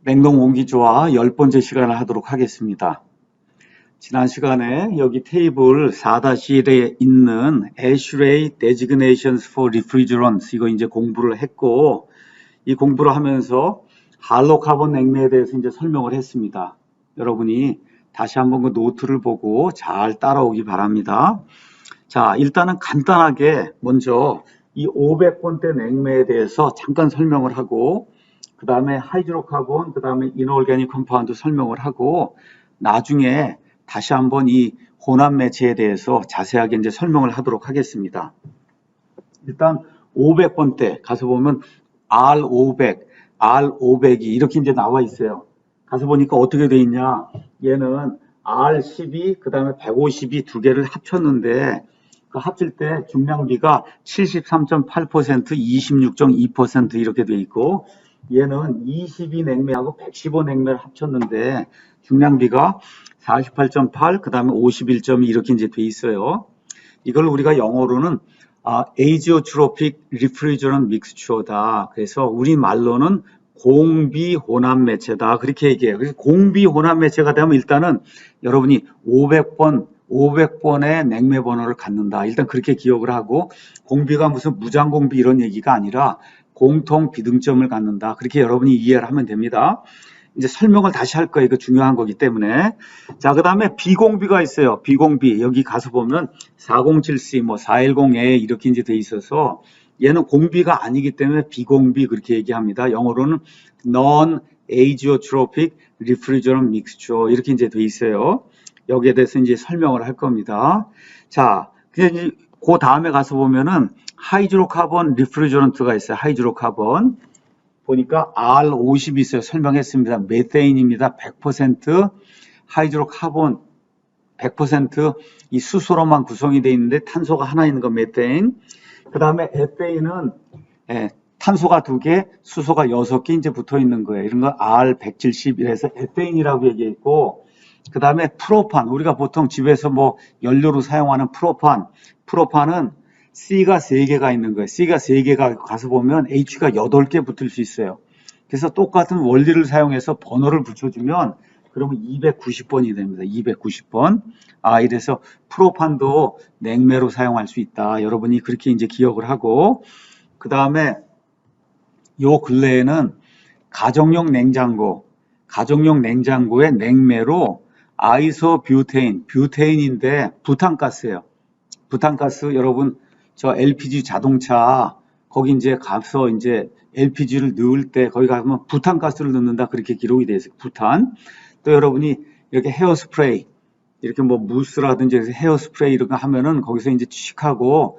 냉동 온기조화 10번째 시간을 하도록 하겠습니다. 지난 시간에 여기 테이블 4-1에 있는 ASHRAE Designations for Refrigerants 이거 이제 공부를 했고, 이 공부를 하면서 할로카본 냉매에 대해서 이제 설명을 했습니다. 여러분이 다시 한번 그 노트를 보고 잘 따라오기 바랍니다. 자, 일단은 간단하게 먼저 이 500번대 냉매에 대해서 잠깐 설명을 하고, 그 다음에 하이드로카본, 그 다음에 이너올가닉 컴파운드 설명을 하고, 나중에 다시 한번 이 혼합 매체에 대해서 자세하게 이제 설명을 하도록 하겠습니다. 일단 500번대 가서 보면 R500, R500이 이렇게 이제 나와 있어요. 가서 보니까 어떻게 돼 있냐? 얘는 R12, 그 다음에 152 두 개를 합쳤는데, 그 합칠 때 중량비가 73.8%, 26.2% 이렇게 돼 있고, 얘는 22 냉매하고 115 냉매를 합쳤는데 중량비가 48.8, 그 다음에 51.2 이렇게 이제 돼 있어요. 이걸 우리가 영어로는 azeotropic refrigerant mixture다. 그래서 우리 말로는 공비 혼합 매체다. 그렇게 얘기해요. 그래서 공비 혼합 매체가 되면 일단은 여러분이 500번의 냉매 번호를 갖는다. 일단 그렇게 기억을 하고, 공비가 무슨 무장공비 이런 얘기가 아니라 공통 비등점을 갖는다. 그렇게 여러분이 이해를 하면 됩니다. 이제 설명을 다시 할 거예요. 이거 중요한 거기 때문에. 자, 그 다음에 비공비가 있어요. 비공비. 여기 가서 보면 407C, 뭐 410A 이렇게 이제 돼 있어서 얘는 공비가 아니기 때문에 비공비 그렇게 얘기합니다. 영어로는 non-azeotropic refrigerant mixture 이렇게 이제 돼 있어요. 여기에 대해서 이제 설명을 할 겁니다. 자, 이제 그 다음에 가서 보면은 하이드로카본 리프리저런트가 있어요. 하이드로카본. 보니까 R50이 있어요. 설명했습니다. 메테인입니다. 100% 하이드로카본 100% 이 수소로만 구성이 되어 있는데 탄소가 하나 있는 거 메테인. 그 다음에 에페인은 탄소가 2개, 수소가 6개 이제 붙어 있는 거예요. 이런 거 R171에서 에페인이라고 얘기했고, 그 다음에 프로판. 우리가 보통 집에서 뭐 연료로 사용하는 프로판은 C가 3개가 있는 거예요. C가 3개가 가서 보면 H가 8개 붙을 수 있어요. 그래서 똑같은 원리를 사용해서 번호를 붙여주면 그러면 290번이 됩니다. 290번. 이래서 프로판도 냉매로 사용할 수 있다. 여러분이 그렇게 이제 기억을 하고, 그 다음에 요 근래에는 가정용 냉장고의 냉매로 아이소뷰테인, 뷰테인인데 부탄가스예요. 부탄가스 여러분 저 LPG 자동차 거기 이제 가서 이제 LPG를 넣을 때 거기 가면 부탄가스를 넣는다 그렇게 기록이 되어 있어요. 부탄. 또 여러분이 이렇게 헤어스프레이 이렇게 뭐 무스라든지 헤어스프레이 이런 거 하면은 거기서 이제 취식하고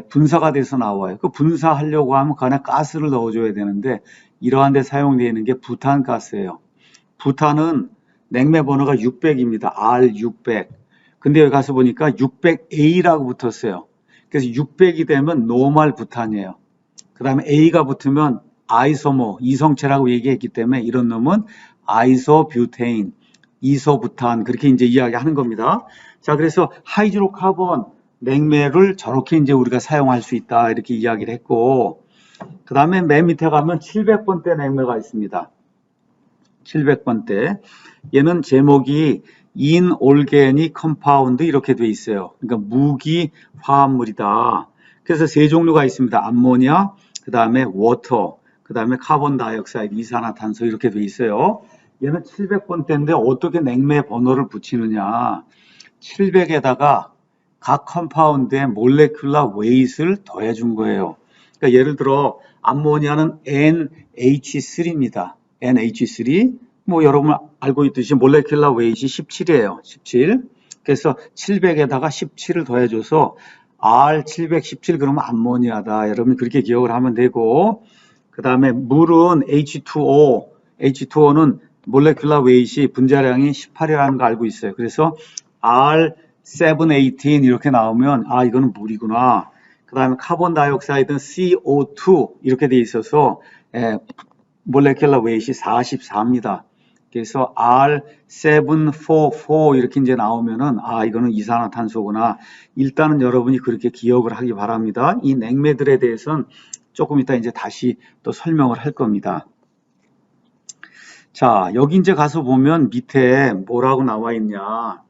분사가 돼서 나와요. 그 분사하려고 하면 그 안에 가스를 넣어줘야 되는데 이러한 데 사용되는 게 부탄가스예요. 부탄은 냉매 번호가 600입니다. R600. 근데 여기 가서 보니까 600A라고 붙었어요. 그래서 600이 되면 노멀 부탄이에요. 그 다음에 A가 붙으면 아이소모, 이성체라고 얘기했기 때문에 이런 놈은 아이소뷰테인, 이소부탄 그렇게 이제 이야기하는 겁니다. 자, 그래서 하이드로카본 냉매를 저렇게 이제 우리가 사용할 수 있다 이렇게 이야기를 했고, 그 다음에 맨 밑에 가면 700번대 냉매가 있습니다. 700번대. 얘는 제목이 인올게닉 컴파운드 이렇게 돼 있어요. 그러니까 무기 화합물이다. 그래서 세 종류가 있습니다. 암모니아, 그 다음에 워터, 그 다음에 카본 다이옥사이드, 이산화탄소 이렇게 돼 있어요. 얘는 700번대인데 어떻게 냉매 번호를 붙이느냐. 700에다가 각 컴파운드의 몰레큘러 웨이트를 더해 준 거예요. 그러니까 예를 들어 암모니아는 NH3입니다. NH3. 뭐 여러분 알고 있듯이 몰레큘러 웨이트이 17이에요. 17. 그래서 700에다가 17을 더해줘서 R717 그러면 암모니아다. 여러분 그렇게 기억을 하면 되고, 그 다음에 물은 H2O. H2O는 몰레큘러 웨이트이 분자량이 18이라는 거 알고 있어요. 그래서 R718 이렇게 나오면 이거는 물이구나. 그 다음에 카본 다이옥사이드는 CO2 이렇게 돼 있어서 몰레큘러 웨이트이 44입니다. 그래서 R744 이렇게 이제 나오면은 이거는 이산화탄소구나. 일단은 여러분이 그렇게 기억을 하기 바랍니다. 이 냉매들에 대해서는 조금 이따 이제 다시 또 설명을 할 겁니다. 자, 여기 이제 가서 보면 밑에 뭐라고 나와 있냐.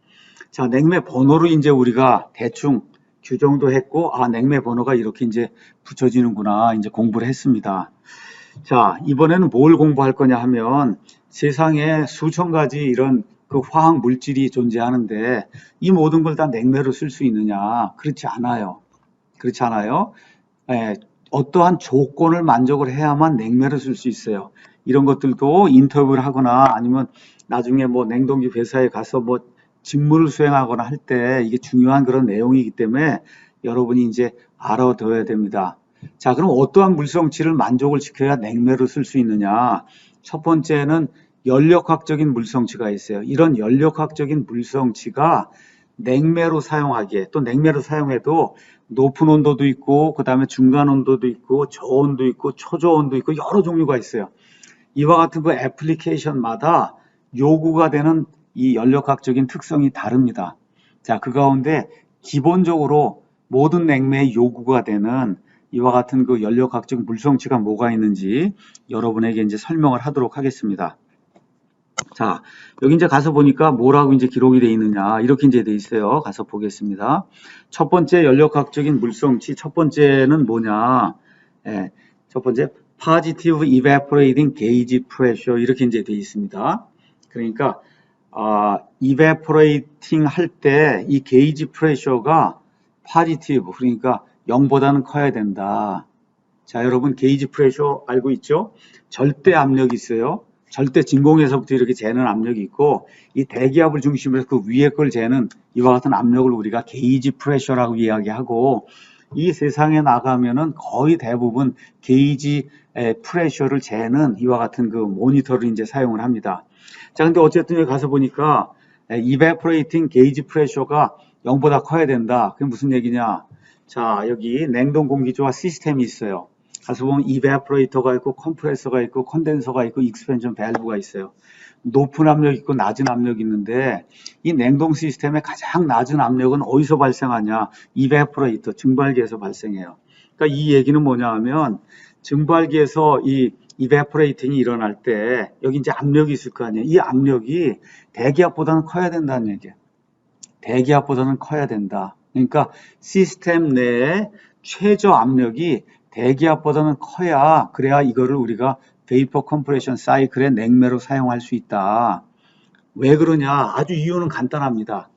자, 냉매 번호를 이제 우리가 대충 규정도 했고, 아, 냉매 번호가 이렇게 이제 붙여지는구나. 이제 공부를 했습니다. 자, 이번에는 뭘 공부할 거냐 하면 세상에 수천 가지 이런 그 화학 물질이 존재하는데 이 모든 걸 다 냉매로 쓸 수 있느냐? 그렇지 않아요. 그렇지 않아요? 예, 어떠한 조건을 만족을 해야만 냉매를 쓸 수 있어요. 이런 것들도 인터뷰를 하거나 아니면 나중에 뭐 냉동기 회사에 가서 뭐 직무를 수행하거나 할 때 이게 중요한 그런 내용이기 때문에 여러분이 이제 알아둬야 됩니다. 자, 그럼 어떠한 물성치를 만족을 시켜야 냉매로 쓸 수 있느냐? 첫 번째는 연력학적인 물성치가 있어요. 이런 연력학적인 물성치가 냉매로 사용하기에 또 냉매로 사용해도 높은 온도도 있고 그 다음에 중간 온도도 있고 저온도 있고 초저온도 있고 여러 종류가 있어요. 이와 같은 그 애플리케이션마다 요구가 되는 이 연력학적인 특성이 다릅니다. 자, 그 가운데 기본적으로 모든 냉매의 요구가 되는 이와 같은 그 연력학적 물성치가 뭐가 있는지 여러분에게 이제 설명을 하도록 하겠습니다. 자, 여기 이제 가서 보니까 뭐라고 이제 기록이 되어 있느냐. 이렇게 이제 되어 있어요. 가서 보겠습니다. 첫 번째 연력학적인 물성치, 첫 번째는 뭐냐. 예, 첫 번째, positive evaporating gauge pressure. 이렇게 이제 되어 있습니다. 그러니까, evaporating 할 때 이 gauge pressure가 positive, 그러니까 0보다는 커야 된다. 자, 여러분, 게이지 프레셔 알고 있죠? 절대 압력이 있어요. 절대 진공에서부터 이렇게 재는 압력이 있고, 이 대기압을 중심으로 해서 그 위에 걸 재는 이와 같은 압력을 우리가 게이지 프레셔라고 이야기하고, 이 세상에 나가면은 거의 대부분 게이지 프레셔를 재는 이와 같은 그 모니터를 이제 사용을 합니다. 자, 근데 어쨌든 여기 가서 보니까 evaporating gauge pressure가 0보다 커야 된다. 그게 무슨 얘기냐? 자, 여기 냉동 공기조화 시스템이 있어요. 가서 보면 이베퍼레이터가 있고 컴프레서가 있고 컨덴서가 있고 익스펜션 밸브가 있어요. 높은 압력 있고 낮은 압력이 있는데 이 냉동 시스템의 가장 낮은 압력은 어디서 발생하냐? 이베퍼레이터 증발기에서 발생해요. 그러니까 이 얘기는 뭐냐 하면 증발기에서 이 이베퍼레이팅이 일어날 때 여기 이제 압력이 있을 거 아니에요. 이 압력이 대기압보다는 커야 된다는 얘기예요. 대기압보다는 커야 된다. 그러니까 시스템 내에 최저 압력이 대기압보다는 커야 그래야 이거를 우리가 베이퍼 컴프레션 사이클의 냉매로 사용할 수 있다. 왜 그러냐? 아주 이유는 간단합니다.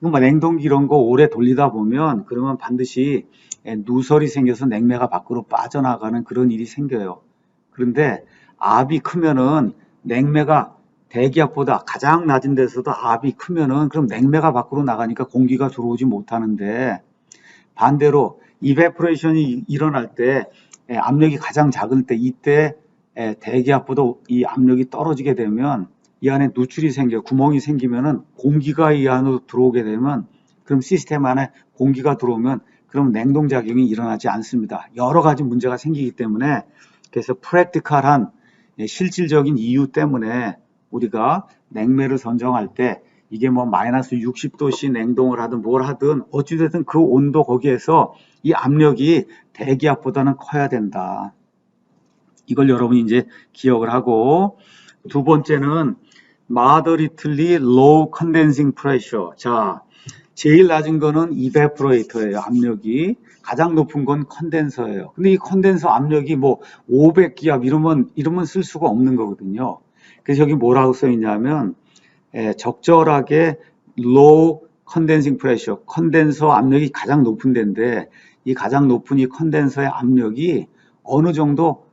이거 뭐 냉동기 이런 거 오래 돌리다 보면 그러면 반드시 누설이 생겨서 냉매가 밖으로 빠져나가는 그런 일이 생겨요. 그런데 압이 크면은 냉매가 대기압보다 가장 낮은 데서도 압이 크면은 그럼 냉매가 밖으로 나가니까 공기가 들어오지 못하는데 반대로 이베퍼레이션이 일어날 때 압력이 가장 작을 때 이때 대기압보다 이 압력이 떨어지게 되면 이 안에 누출이 생겨 구멍이 생기면은 공기가 이 안으로 들어오게 되면 그럼 시스템 안에 공기가 들어오면 그럼 냉동작용이 일어나지 않습니다. 여러 가지 문제가 생기기 때문에 그래서 프랙티컬한 실질적인 이유 때문에 우리가 냉매를 선정할 때 이게 뭐 마이너스 60도씨 냉동을 하든 뭘 하든 어찌됐든 그 온도 거기에서 이 압력이 대기압보다는 커야 된다. 이걸 여러분이 이제 기억을 하고 두 번째는 moderately low condensing pressure. 자, 제일 낮은 거는 이베퍼레이터예요. 압력이. 가장 높은 건 컨덴서예요. 근데 이 컨덴서 압력이 뭐 500기압 이러면 쓸 수가 없는 거거든요. 그래서 여기 뭐라고 써 있냐면 적절하게 low condensing pressure, 컨덴서 압력이 가장 높은 데인데 이 가장 높은 이 컨덴서의 압력이 어느 정도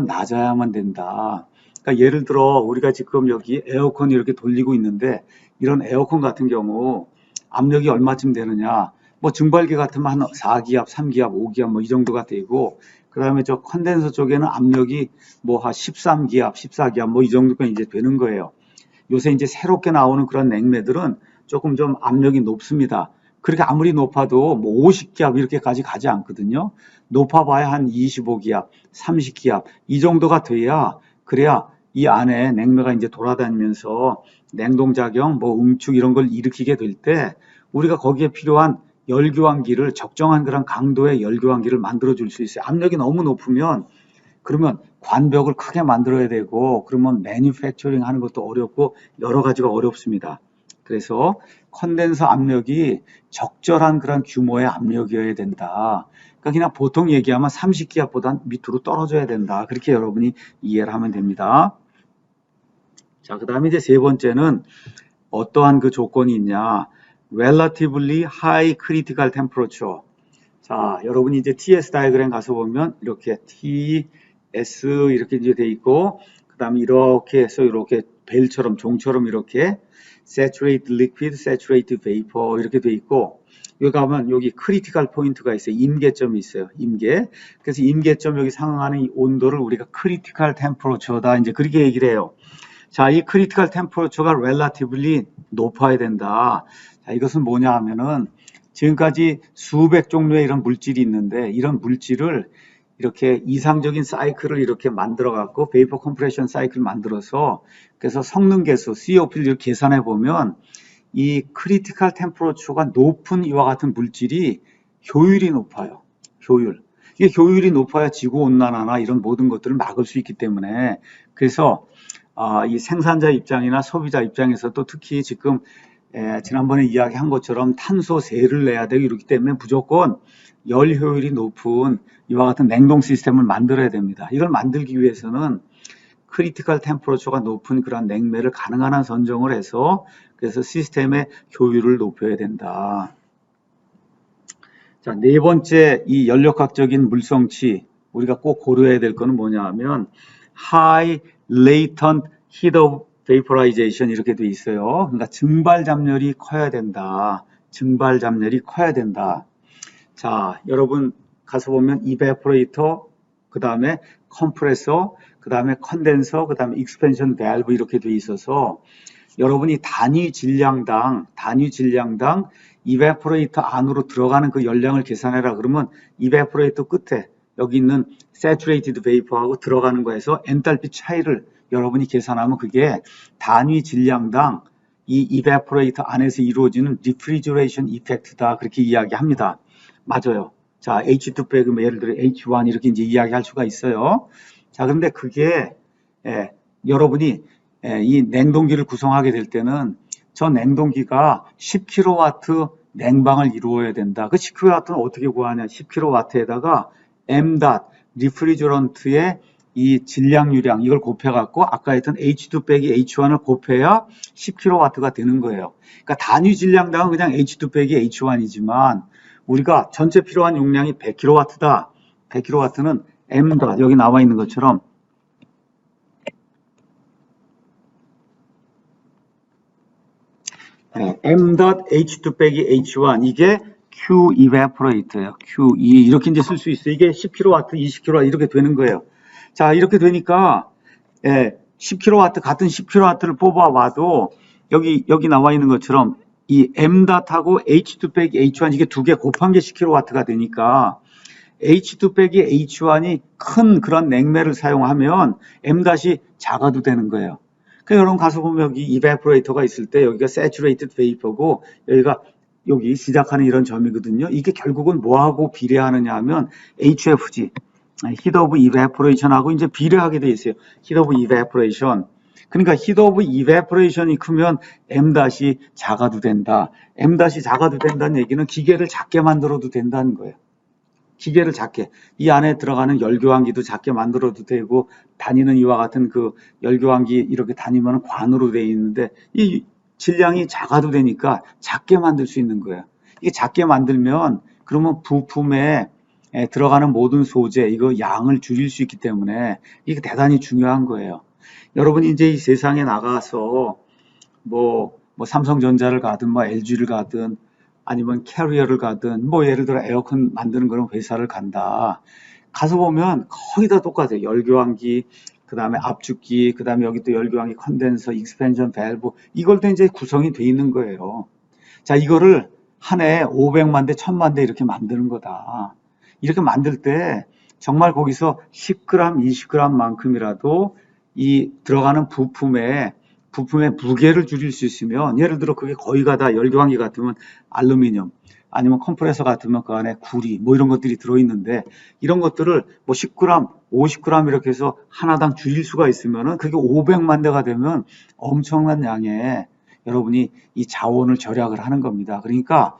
낮아야만 된다. 그러니까 예를 들어 우리가 지금 여기 에어컨 이렇게 돌리고 있는데 이런 에어컨 같은 경우 압력이 얼마쯤 되느냐? 뭐 증발기 같으면 한 4기압, 3기압, 5기압 뭐 이 정도가 되고 그다음에 저 컨덴서 쪽에는 압력이 뭐 한 13기압, 14기압 뭐 이 정도가 이제 되는 거예요. 요새 이제 새롭게 나오는 그런 냉매들은 조금 좀 압력이 높습니다. 그렇게 아무리 높아도 뭐 50기압 이렇게까지 가지 않거든요. 높아봐야 한 25기압, 30기압 이 정도가 돼야 그래야 이 안에 냉매가 이제 돌아다니면서 냉동작용, 뭐 응축 이런 걸 일으키게 될 때 우리가 거기에 필요한 열교환기를 적정한 그런 강도의 열교환기를 만들어 줄 수 있어요. 압력이 너무 높으면 그러면 관벽을 크게 만들어야 되고 그러면 매니팩처링 하는 것도 어렵고 여러 가지가 어렵습니다. 그래서 컨덴서 압력이 적절한 그런 규모의 압력이어야 된다. 그러니까 그냥 보통 얘기하면 30기압보다 밑으로 떨어져야 된다. 그렇게 여러분이 이해를 하면 됩니다. 자, 그 다음에 이제 세 번째는 어떠한 그 조건이 있냐. Relatively high critical temperature. 자, 여러분이 이제 TS 다이어그램 가서 보면 이렇게 TS 이렇게 이제 돼 있고, 그 다음에 이렇게 해서 이렇게 벨처럼 종처럼 이렇게 saturated liquid, saturated vapor 이렇게 돼 있고, 여기 가면 여기 크리티컬 포인트가 있어요. 임계점이 있어요. 임계. 그래서 임계점 여기 상응하는 이 온도를 우리가 크리티컬 템퍼러처다 이제 그렇게 얘기를 해요. 자, 이 크리티컬 템퍼러처가 relatively 높아야 된다. 자, 이것은 뭐냐 하면은 지금까지 수백 종류의 이런 물질이 있는데 이런 물질을 이렇게 이상적인 사이클을 이렇게 만들어 갖고 베이퍼 컴프레션 사이클을 만들어서 그래서 성능 계수 COP를 계산해 보면 이 크리티컬 템퍼러처가 높은 이와 같은 물질이 효율이 높아요. 효율. 이게 효율이 높아야 지구 온난화나 이런 모든 것들을 막을 수 있기 때문에 그래서 이 생산자 입장이나 소비자 입장에서도 특히 지금 지난번에 이야기한 것처럼 탄소세를 내야 되고 이렇기 때문에 무조건 열 효율이 높은 이와 같은 냉동 시스템을 만들어야 됩니다. 이걸 만들기 위해서는 크리티컬 템퍼러처가 높은 그런 냉매를 가능한 한 선정을 해서 그래서 시스템의 효율을 높여야 된다. 자, 네 번째 이 연력학적인 물성치 우리가 꼭 고려해야 될 거는 뭐냐 하면 high latent heat of vaporization 이렇게 돼 있어요. 그러니까 증발 잠열이 커야 된다. 증발 잠열이 커야 된다. 자, 여러분 가서 보면 evaporator, 그 다음에 컴프레서, 그 다음에 컨덴서, 그 다음에 익스펜션 밸브 이렇게 돼 있어서 여러분이 단위 질량당 evaporator 안으로 들어가는 그 열량을 계산해라 그러면 evaporator 끝에 여기 있는 saturated vapor하고 들어가는 거에서 엔탈피 차이를 여러분이 계산하면 그게 단위 질량당 이 evaporator 안에서 이루어지는 refrigeration effect다 그렇게 이야기합니다. 맞아요. 자, H2 빼고 예를 들어 H1 이렇게 이제 이야기할 수가 있어요. 자, 그런데 그게 여러분이 이 냉동기를 구성하게 될 때는 저 냉동기가 10kW 냉방을 이루어야 된다. 그 10kW는 어떻게 구하냐? 10kW에다가 m닷 리프리저런트의 이 질량유량 이걸 곱해갖고 아까 했던 H2 빼기 H1을 곱해야 10kW가 되는 거예요. 그러니까 단위 질량당은 그냥 H2 빼기 H1이지만 우리가 전체 필요한 용량이 100kW다. 100kW는 m닷 여기 나와 있는 것처럼 m닷 H2 빼기 H1 이게 Q evaporate예요. QE 이렇게 이제 쓸 수 있어요. 이게 10kW, 20kW 이렇게 되는 거예요. 자, 이렇게 되니까 10kW 같은 10kW를 뽑아봐도 여기 나와 있는 것처럼 이 m닷하고 H2 빼기 H1 이게 두 개 곱한 게 10kW가 되니까 H2 빼기 H1이 큰 그런 냉매를 사용하면 m닷이 작아도 되는 거예요. 그러니까 여러분 가서 보면 여기 evaporator가 있을 때 여기가 saturated vapor고 여기가 여기 시작하는 이런 점이거든요. 이게 결국은 뭐하고 비례하느냐 하면 HFG, heat of evaporation하고 이제 비례하게 돼 있어요. heat of evaporation. 그러니까 heat of evaporation이 크면 m-이 작아도 된다. m-이 작아도 된다는 얘기는 기계를 작게 만들어도 된다는 거예요. 기계를 작게, 이 안에 들어가는 열교환기도 작게 만들어도 되고 다니는 이와 같은 그 열교환기 이렇게 다니면 관으로 되어 있는데 이 질량이 작아도 되니까 작게 만들 수 있는 거예요. 이게 작게 만들면 그러면 부품에 들어가는 모든 소재 이거 양을 줄일 수 있기 때문에 이게 대단히 중요한 거예요. 여러분이 이제 이 세상에 나가서 뭐 삼성전자를 가든 뭐 LG를 가든 아니면 캐리어를 가든 뭐 예를 들어 에어컨 만드는 그런 회사를 간다. 가서 보면 거의 다 똑같아요. 열교환기, 그 다음에 압축기, 그 다음에 여기 또 열교환기 컨덴서, 익스펜션 밸브 이걸 또 이제 구성이 돼 있는 거예요. 자, 이거를 한 해 500만 대, 1000만 대 이렇게 만드는 거다. 이렇게 만들 때 정말 거기서 10g, 20g만큼이라도 이 들어가는 부품의 무게를 줄일 수 있으면 예를 들어 그게 거의가 다 열교환기 같으면 알루미늄, 아니면 컴프레서 같으면 그 안에 구리 뭐 이런 것들이 들어있는데 이런 것들을 뭐 10g, 50g 이렇게 해서 하나당 줄일 수가 있으면은 그게 500만 대가 되면 엄청난 양의 여러분이 이 자원을 절약을 하는 겁니다. 그러니까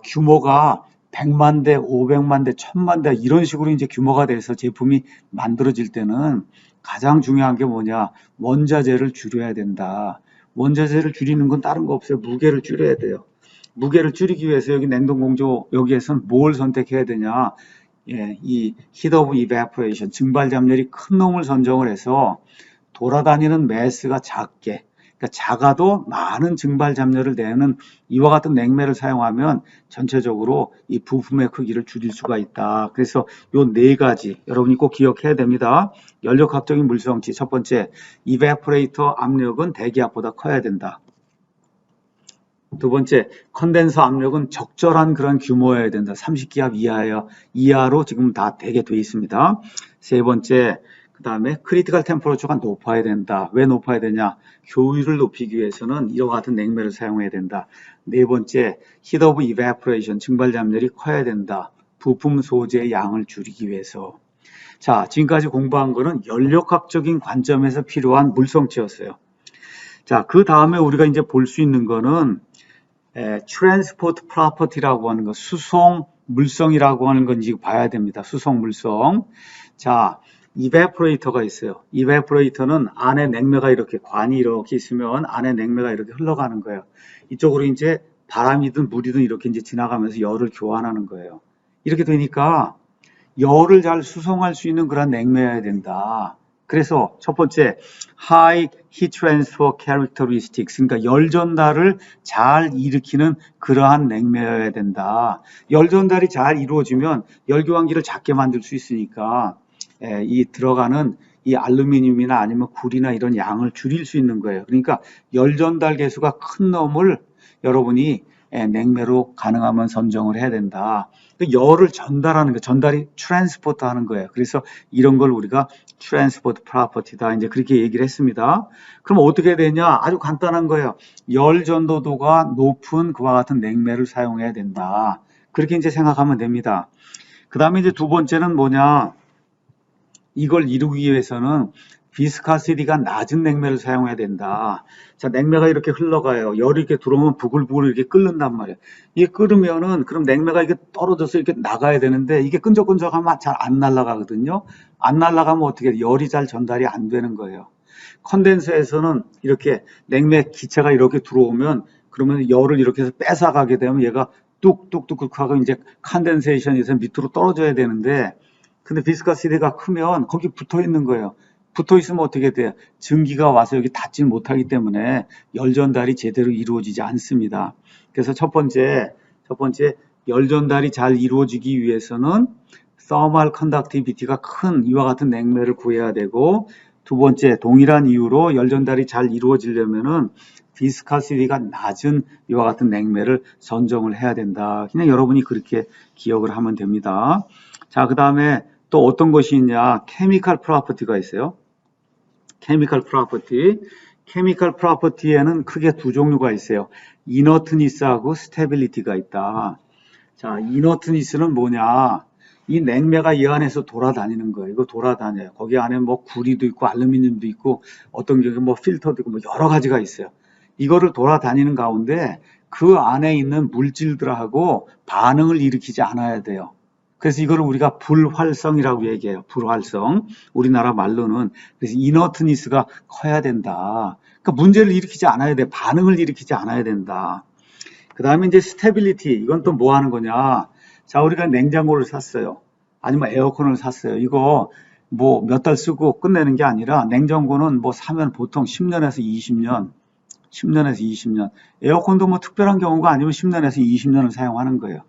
규모가 100만 대, 500만 대, 1000만 대 이런 식으로 이제 규모가 돼서 제품이 만들어질 때는 가장 중요한 게 뭐냐? 원자재를 줄여야 된다. 원자재를 줄이는 건 다른 거 없어요. 무게를 줄여야 돼요. 무게를 줄이기 위해서 여기 냉동공조 여기에서는 뭘 선택해야 되냐? 예, 이 heat of evaporation 증발 잠열이 큰 놈을 선정을 해서 돌아다니는 매스가 작게 그러니까 작아도 많은 증발 잠열을 내는 이와 같은 냉매를 사용하면 전체적으로 이 부품의 크기를 줄일 수가 있다. 그래서 요 네 가지 여러분이 꼭 기억해야 됩니다. 연력학적인 물성치 첫 번째, 이베포레이터 압력은 대기압보다 커야 된다. 두 번째, 컨덴서 압력은 적절한 그런 규모여야 된다. 30기압 이하로 지금 다 되게 돼 있습니다. 세 번째, 그 다음에 크리티컬 템퍼러처가 높아야 된다. 왜 높아야 되냐? 효율을 높이기 위해서는 이와 같은 냉매를 사용해야 된다. 네 번째, heat of evaporation, 증발 잠열이 커야 된다. 부품 소재의 양을 줄이기 위해서. 자, 지금까지 공부한 거는 연력학적인 관점에서 필요한 물성치였어요. 자, 그 다음에 우리가 이제 볼 수 있는 거는 트랜스포트 프로퍼티라고 하는 거, 수송 물성이라고 하는 건 이제 봐야 됩니다. 수송 물성. 자, 이베포레이터가 있어요. 이베포레이터는 안에 냉매가 이렇게 관이 이렇게 있으면 안에 냉매가 이렇게 흘러가는 거예요. 이쪽으로 이제 바람이든 물이든 이렇게 이제 지나가면서 열을 교환하는 거예요. 이렇게 되니까 열을 잘 수송할 수 있는 그런 냉매여야 된다. 그래서 첫 번째, high heat transfer characteristics, 그러니까 열 전달을 잘 일으키는 그러한 냉매여야 된다. 열 전달이 잘 이루어지면 열 교환기를 작게 만들 수 있으니까 이 들어가는 이 알루미늄이나 아니면 구리나 이런 양을 줄일 수 있는 거예요. 그러니까 열 전달 개수가 큰 놈을 여러분이 냉매로 가능하면 선정을 해야 된다. 열을 전달하는 거, 전달이 트랜스포트 하는 거예요. 그래서 이런 걸 우리가 트랜스포트 프로퍼티다. 이제 그렇게 얘기를 했습니다. 그럼 어떻게 되냐? 아주 간단한 거예요. 열 전도도가 높은 그와 같은 냉매를 사용해야 된다. 그렇게 이제 생각하면 됩니다. 그 다음에 이제 두 번째는 뭐냐? 이걸 이루기 위해서는 비스카시티가 낮은 냉매를 사용해야 된다. 자, 냉매가 이렇게 흘러가요. 열이 이렇게 들어오면 부글부글 이렇게 끓는단 말이에요. 이게 끓으면은 그럼 냉매가 이렇게 떨어져서 이렇게 나가야 되는데 이게 끈적끈적하면 잘 안 날아가거든요. 안 날아가면 어떻게 해요? 열이 잘 전달이 안 되는 거예요. 컨덴서에서는 이렇게 냉매 기체가 이렇게 들어오면 그러면 열을 이렇게 해서 뺏어가게 되면 얘가 뚝뚝뚝 하고 이제 컨덴세이션에서 밑으로 떨어져야 되는데 근데 비스카시티가 크면 거기 붙어 있는 거예요. 붙어 있으면 어떻게 돼요? 증기가 와서 여기 닿지 못하기 때문에 열 전달이 제대로 이루어지지 않습니다. 그래서 첫 번째 열 전달이 잘 이루어지기 위해서는 thermal conductivity가 큰 이와 같은 냉매를 구해야 되고 두 번째 동일한 이유로 열 전달이 잘 이루어지려면은 비스카시티가 낮은 이와 같은 냉매를 선정을 해야 된다. 그냥 여러분이 그렇게 기억을 하면 됩니다. 자, 그 다음에 또 어떤 것이 있냐? 케미컬 프로퍼티가 있어요. 케미컬 프로퍼티. 케미컬 프로퍼티에는 크게 두 종류가 있어요. 이너트니스하고 스테빌리티가 있다. 자, 이너트니스는 뭐냐? 이 냉매가 이 안에서 돌아다니는 거예요. 이거 돌아다녀요. 거기 안에 뭐 구리도 있고 알루미늄도 있고 어떤 경우에 뭐 필터도 있고 뭐 여러 가지가 있어요. 이거를 돌아다니는 가운데 그 안에 있는 물질들하고 반응을 일으키지 않아야 돼요. 그래서 이걸 우리가 불활성이라고 얘기해요. 불활성. 우리나라 말로는. 그래서 이너트니스가 커야 된다. 그러니까 문제를 일으키지 않아야 돼. 반응을 일으키지 않아야 된다. 그 다음에 이제 스테빌리티. 이건 또 뭐 하는 거냐. 자, 우리가 냉장고를 샀어요. 아니면 에어컨을 샀어요. 이거 뭐 몇 달 쓰고 끝내는 게 아니라 냉장고는 뭐 사면 보통 10년에서 20년. 10년에서 20년. 에어컨도 뭐 특별한 경우가 아니면 10년에서 20년을 사용하는 거예요.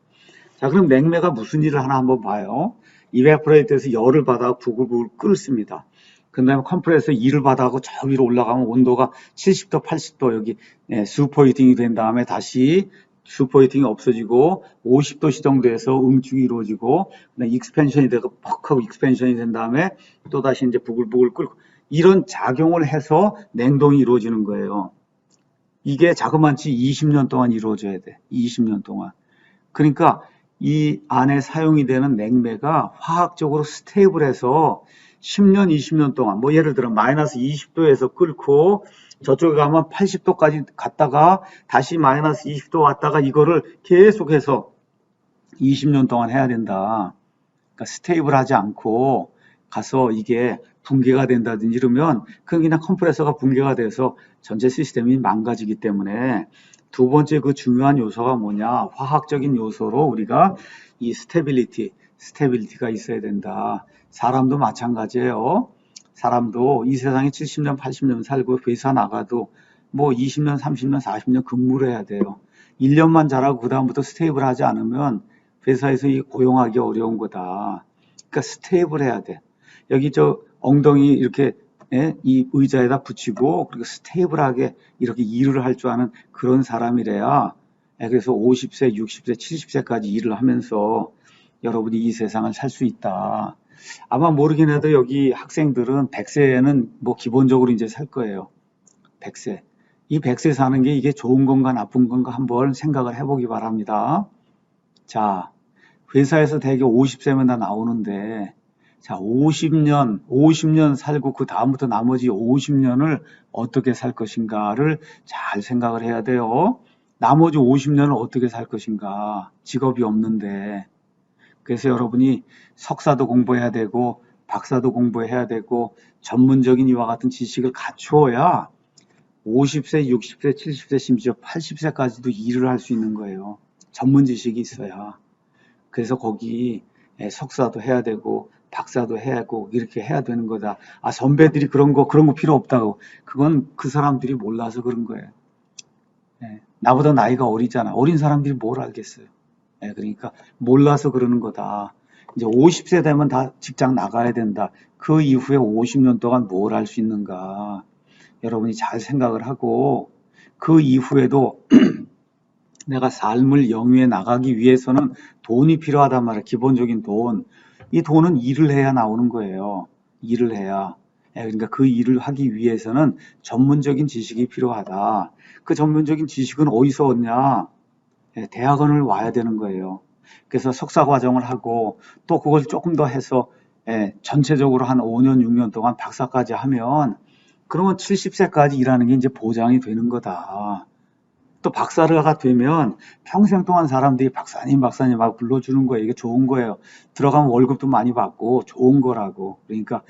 자, 그럼 냉매가 무슨 일을 하나 한번 봐요. 이베포레이터에서 열을 받아 부글부글 끓습니다. 그 다음에 컴프레서에서 일을 받아고 저 위로 올라가면 온도가 70도, 80도 여기 슈퍼히팅이 된 다음에 다시 슈퍼히팅이 없어지고 50도 정도에서 응축이 이루어지고 익스펜션이 되고 퍽 하고 익스펜션이 된 다음에 또 다시 이제 부글부글 끓고 이런 작용을 해서 냉동이 이루어지는 거예요. 이게 자그마치 20년 동안 이루어져야 돼. 20년 동안. 그러니까 이 안에 사용이 되는 냉매가 화학적으로 스테이블해서 10년, 20년 동안, 뭐 예를 들어 마이너스 20도에서 끓고 저쪽에 가면 80도까지 갔다가 다시 마이너스 20도 왔다가 이거를 계속해서 20년 동안 해야 된다. 그러니까 스테이블하지 않고 가서 이게 붕괴가 된다든지 이러면 그건 그냥 컴프레서가 붕괴가 돼서 전체 시스템이 망가지기 때문에 두 번째 그 중요한 요소가 뭐냐? 화학적인 요소로 우리가 이 스테빌리티가 있어야 된다. 사람도 마찬가지예요. 사람도 이 세상에 70년, 80년 살고 회사 나가도 뭐 20년, 30년, 40년 근무를 해야 돼요. 1년만 잘하고 그다음부터 스테이블하지 않으면 회사에서 고용하기 어려운 거다. 그러니까 스테이블해야 돼. 여기 저 엉덩이 이렇게 이 의자에다 붙이고 그리고 스테이블하게 이렇게 일을 할 줄 아는 그런 사람이래야. 그래서 50세, 60세, 70세까지 일을 하면서 여러분이 이 세상을 살 수 있다. 아마 모르긴 해도 여기 학생들은 100세에는 뭐 기본적으로 이제 살 거예요. 100세. 이 100세 사는 게 이게 좋은 건가 나쁜 건가 한번 생각을 해보기 바랍니다. 자, 회사에서 대개 50세면 다 나오는데, 자, 50년 살고 그 다음부터 나머지 50년을 어떻게 살 것인가를 잘 생각을 해야 돼요. 나머지 50년을 어떻게 살 것인가. 직업이 없는데. 그래서 여러분이 석사도 공부해야 되고, 박사도 공부해야 되고, 전문적인 이와 같은 지식을 갖추어야 50세, 60세, 70세, 심지어 80세까지도 일을 할 수 있는 거예요. 전문 지식이 있어야. 그래서 거기 석사도 해야 되고 박사도 해야 하고 이렇게 해야 되는 거다. 아, 선배들이 그런 거 필요 없다고. 그건 그 사람들이 몰라서 그런 거예요. 나보다 나이가 어리잖아. 어린 사람들이 뭘 알겠어요. 그러니까 몰라서 그러는 거다. 이제 50세 되면 다 직장 나가야 된다. 그 이후에 50년 동안 뭘 할 수 있는가. 여러분이 잘 생각을 하고 그 이후에도 내가 삶을 영위해 나가기 위해서는 돈이 필요하단 말이야. 기본적인 돈. 이 돈은 일을 해야 나오는 거예요. 일을 해야. 그러니까 그 일을 하기 위해서는 전문적인 지식이 필요하다. 그 전문적인 지식은 어디서 얻냐? 대학원을 와야 되는 거예요. 그래서 석사 과정을 하고 또 그걸 조금 더 해서 전체적으로 한 5년, 6년 동안 박사까지 하면 그러면 70세까지 일하는 게 이제 보장이 되는 거다. 또 박사가 되면 평생 동안 사람들이 박사님 막 불러주는 거예요. 이게 좋은 거예요. 들어가면 월급도 많이 받고 좋은 거라고. 그러니까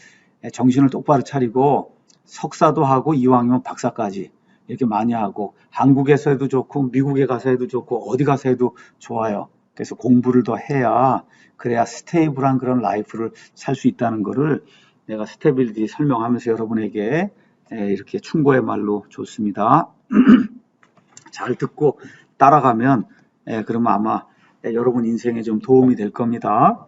정신을 똑바로 차리고 석사도 하고 이왕이면 박사까지 이렇게 많이 하고 한국에서 해도 좋고 미국에 가서 해도 좋고 어디 가서 해도 좋아요. 그래서 공부를 더 해야 그래야 스테이블한 그런 라이프를 살 수 있다는 거를 내가 스테빌리티 설명하면서 여러분에게 이렇게 충고의 말로 줬습니다. 잘 듣고 따라가면 그러면 아마 여러분 인생에 좀 도움이 될 겁니다.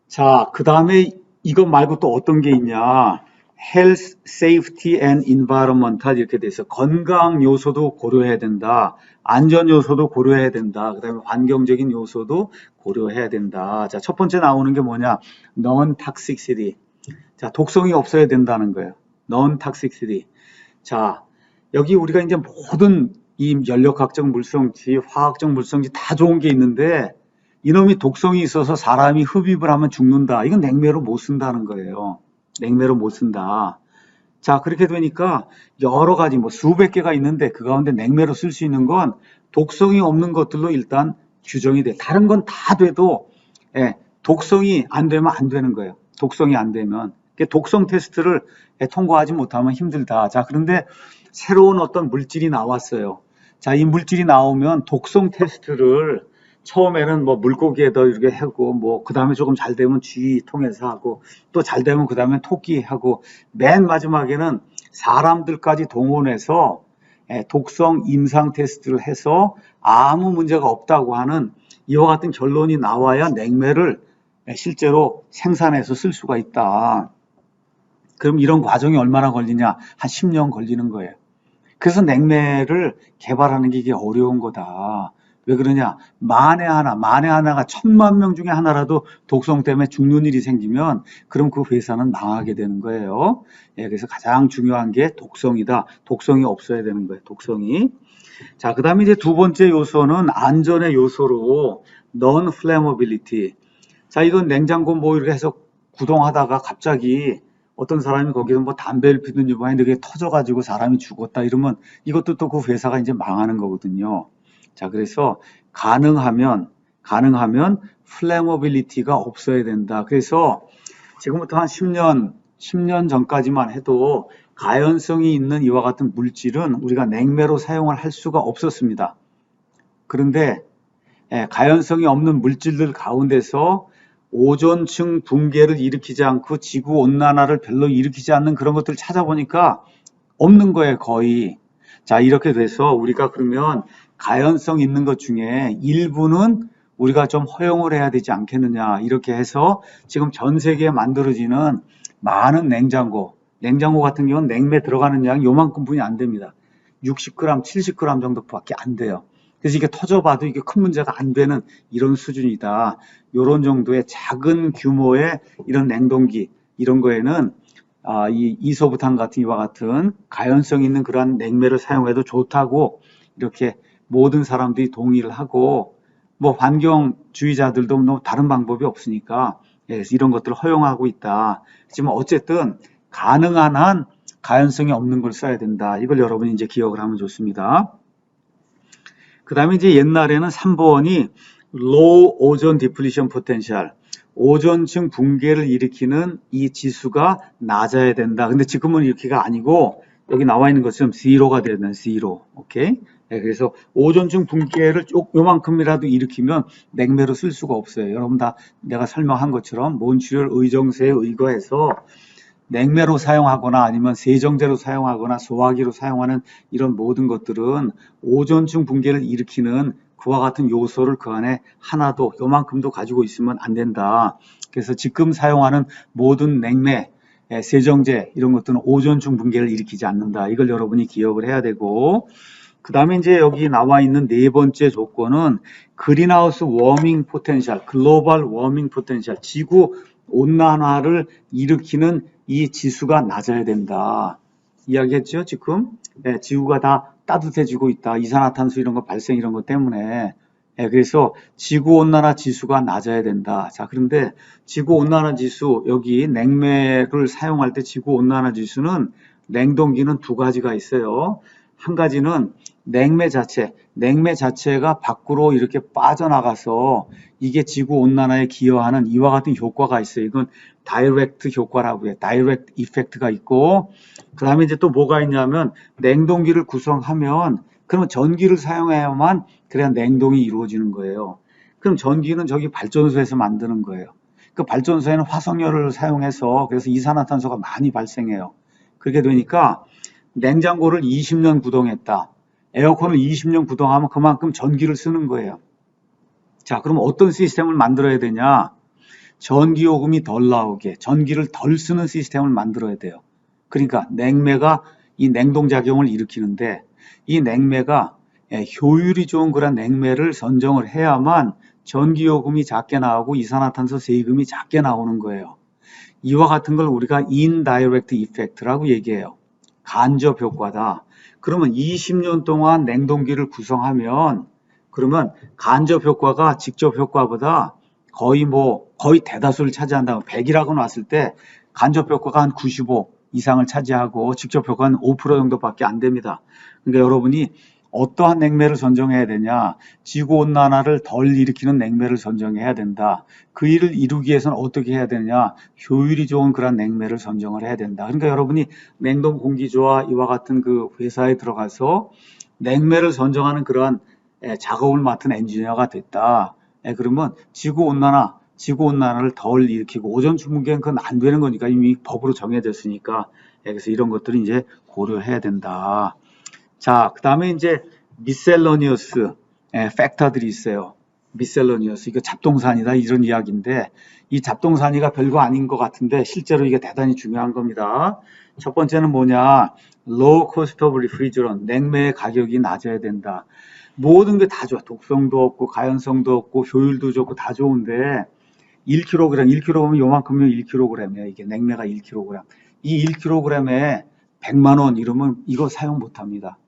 자, 그 다음에 이것 말고 또 어떤 게 있냐? Health, Safety and Environmental 이렇게 돼 있어. 건강 요소도 고려해야 된다. 안전 요소도 고려해야 된다. 그 다음에 환경적인 요소도 고려해야 된다. 자, 첫 번째 나오는 게 뭐냐? Non-toxicity. 자, 독성이 없어야 된다는 거예요. Non-toxicity. 자, 여기 우리가 이제 모든 이 연력학적 물성지, 화학적 물성지 다 좋은 게 있는데 이놈이 독성이 있어서 사람이 흡입을 하면 죽는다. 이건 냉매로 못 쓴다는 거예요. 냉매로 못 쓴다. 자, 그렇게 되니까 여러 가지 뭐 수백 개가 있는데 그 가운데 냉매로 쓸 수 있는 건 독성이 없는 것들로 일단 규정이 돼. 다른 건 다 돼도 독성이 안 되면 안 되는 거예요. 독성이 안 되면. 독성 테스트를 통과하지 못하면 힘들다. 자, 그런데 새로운 어떤 물질이 나왔어요. 자, 이 물질이 나오면 독성 테스트를 처음에는 뭐 물고기에다 이렇게 하고 뭐 그 다음에 조금 잘 되면 쥐 통해서 하고 또 잘 되면 그 다음에 토끼 하고 맨 마지막에는 사람들까지 동원해서 독성 임상 테스트를 해서 아무 문제가 없다고 하는 이와 같은 결론이 나와야 냉매를 실제로 생산해서 쓸 수가 있다. 그럼 이런 과정이 얼마나 걸리냐? 한 10년 걸리는 거예요. 그래서 냉매를 개발하는 게 이게 어려운 거다. 왜 그러냐? 만에 하나가 1000만 명 중에 하나라도 독성 때문에 죽는 일이 생기면 그럼 그 회사는 망하게 되는 거예요. 예, 그래서 가장 중요한 게 독성이다. 독성이 없어야 되는 거예요. 독성이. 자, 그 다음에 이제 두 번째 요소는 안전의 요소로 non-flammability. 자, 이건 냉장고 뭐 이렇게 해서 구동하다가 갑자기 어떤 사람이 거기서 뭐 담배를 피든 유방이 이게 터져가지고 사람이 죽었다 이러면 이것도 또 그 회사가 이제 망하는 거거든요. 자, 그래서 가능하면 flammability가 없어야 된다. 그래서 지금부터 한 10년 전까지만 해도 가연성이 있는 이와 같은 물질은 우리가 냉매로 사용을 할 수가 없었습니다. 그런데 가연성이 없는 물질들 가운데서 오존층 붕괴를 일으키지 않고 지구 온난화를 별로 일으키지 않는 그런 것들을 찾아보니까 없는 거예요, 거의. 자, 이렇게 돼서 우리가 그러면 가연성 있는 것 중에 일부는 우리가 좀 허용을 해야 되지 않겠느냐, 이렇게 해서 지금 전 세계에 만들어지는 많은 냉장고 같은 경우는 냉매 들어가는 양이 요만큼뿐이 안 됩니다. 60g, 70g 정도밖에 안 돼요. 그래서 이게 터져봐도 이게 큰 문제가 안 되는 이런 수준이다. 이런 정도의 작은 규모의 이런 냉동기, 이런 거에는 이 이소부탄 같은 이와 같은 가연성 있는 그러한 냉매를 사용해도 좋다고 이렇게 모든 사람들이 동의를 하고, 뭐 환경주의자들도 뭐 다른 방법이 없으니까 이런 것들을 허용하고 있다. 하지만 어쨌든 가능한 한 가연성이 없는 걸 써야 된다. 이걸 여러분이 이제 기억을 하면 좋습니다. 그 다음에 이제 옛날에는 3번이 low ozone depletion potential, 오존층 붕괴를 일으키는 이 지수가 낮아야 된다. 근데 지금은 이렇게가 아니고 여기 나와 있는 것처럼 zero가 돼야 된다. zero. 오케이? 네, 그래서 오존층 붕괴를 요만큼이라도 일으키면 냉매로 쓸 수가 없어요. 여러분 다 내가 설명한 것처럼 몬트리올 의정서에 의거해서 냉매로 사용하거나 아니면 세정제로 사용하거나 소화기로 사용하는 이런 모든 것들은 오존층 붕괴를 일으키는 그와 같은 요소를 그 안에 하나도 요만큼도 가지고 있으면 안 된다. 그래서 지금 사용하는 모든 냉매, 세정제 이런 것들은 오존층 붕괴를 일으키지 않는다. 이걸 여러분이 기억을 해야 되고, 그 다음에 이제 여기 나와 있는 네 번째 조건은 그린하우스 워밍 포텐셜, 글로벌 워밍 포텐셜, 지구 온난화를 일으키는 이 지수가 낮아야 된다. 이야기했죠, 지금? 지구가 다 따뜻해지고 있다. 이산화탄소 이런 거 발생 이런 것 때문에. 그래서 지구온난화 지수가 낮아야 된다. 자, 그런데 지구온난화 지수, 여기 냉매를 사용할 때 지구온난화 지수는 냉동기는 두 가지가 있어요. 한 가지는 냉매 자체가 밖으로 이렇게 빠져나가서 이게 지구온난화에 기여하는 이와 같은 효과가 있어요. 이건 다이렉트 효과라고 해요. 다이렉트 이펙트가 있고, 그 다음에 이제 또 뭐가 있냐면 냉동기를 구성하면 그러면 전기를 사용해야만 그래야 냉동이 이루어지는 거예요. 그럼 전기는 저기 발전소에서 만드는 거예요. 그 발전소에는 화석열을 사용해서 그래서 이산화탄소가 많이 발생해요. 그렇게 되니까 냉장고를 20년 구동했다. 에어컨을 20년 구동하면 그만큼 전기를 쓰는 거예요. 자, 그럼 어떤 시스템을 만들어야 되냐? 전기요금이 덜 나오게 전기를 덜 쓰는 시스템을 만들어야 돼요. 그러니까 냉매가 이 냉동작용을 일으키는데 이 냉매가 효율이 좋은 그런 냉매를 선정을 해야만 전기요금이 작게 나오고 이산화탄소 세금이 작게 나오는 거예요. 이와 같은 걸 우리가 indirect effect라고 얘기해요. 간접 효과다. 그러면 20년 동안 냉동기를 구성하면 그러면 간접 효과가 직접 효과보다 거의 대다수를 차지한다고 100이라고 놨을 때 간접 효과가 한 95 이상을 차지하고 직접 효과는 5% 정도밖에 안 됩니다. 그러니까 여러분이 어떠한 냉매를 선정해야 되냐? 지구온난화를 덜 일으키는 냉매를 선정해야 된다. 그 일을 이루기 위해서는 어떻게 해야 되느냐? 효율이 좋은 그런 냉매를 선정을 해야 된다. 그러니까 여러분이 냉동공기조와 이와 같은 그 회사에 들어가서 냉매를 선정하는 그러한 작업을 맡은 엔지니어가 됐다. 그러면 지구온난화를 덜 일으키고 오존층 붕괴는 그건 안 되는 거니까 이미 법으로 정해졌으니까 그래서 이런 것들을 이제 고려해야 된다. 자, 그 다음에 이제 미셀러니어스 팩터들이 있어요. 미셀러니어스 이거 잡동사니다 이런 이야기인데 이 잡동사니가 별거 아닌 것 같은데 실제로 이게 대단히 중요한 겁니다. 첫 번째는 뭐냐? low cost of refrigerant 냉매의 가격이 낮아야 된다. 모든 게 다 좋아. 독성도 없고, 가연성도 없고, 효율도 좋고, 다 좋은데, 1kg, 1kg면 요만큼이면 1kg이에요. 이게 냉매가 1kg. 이 1kg에 100만 원 이러면 이거 사용 못 합니다.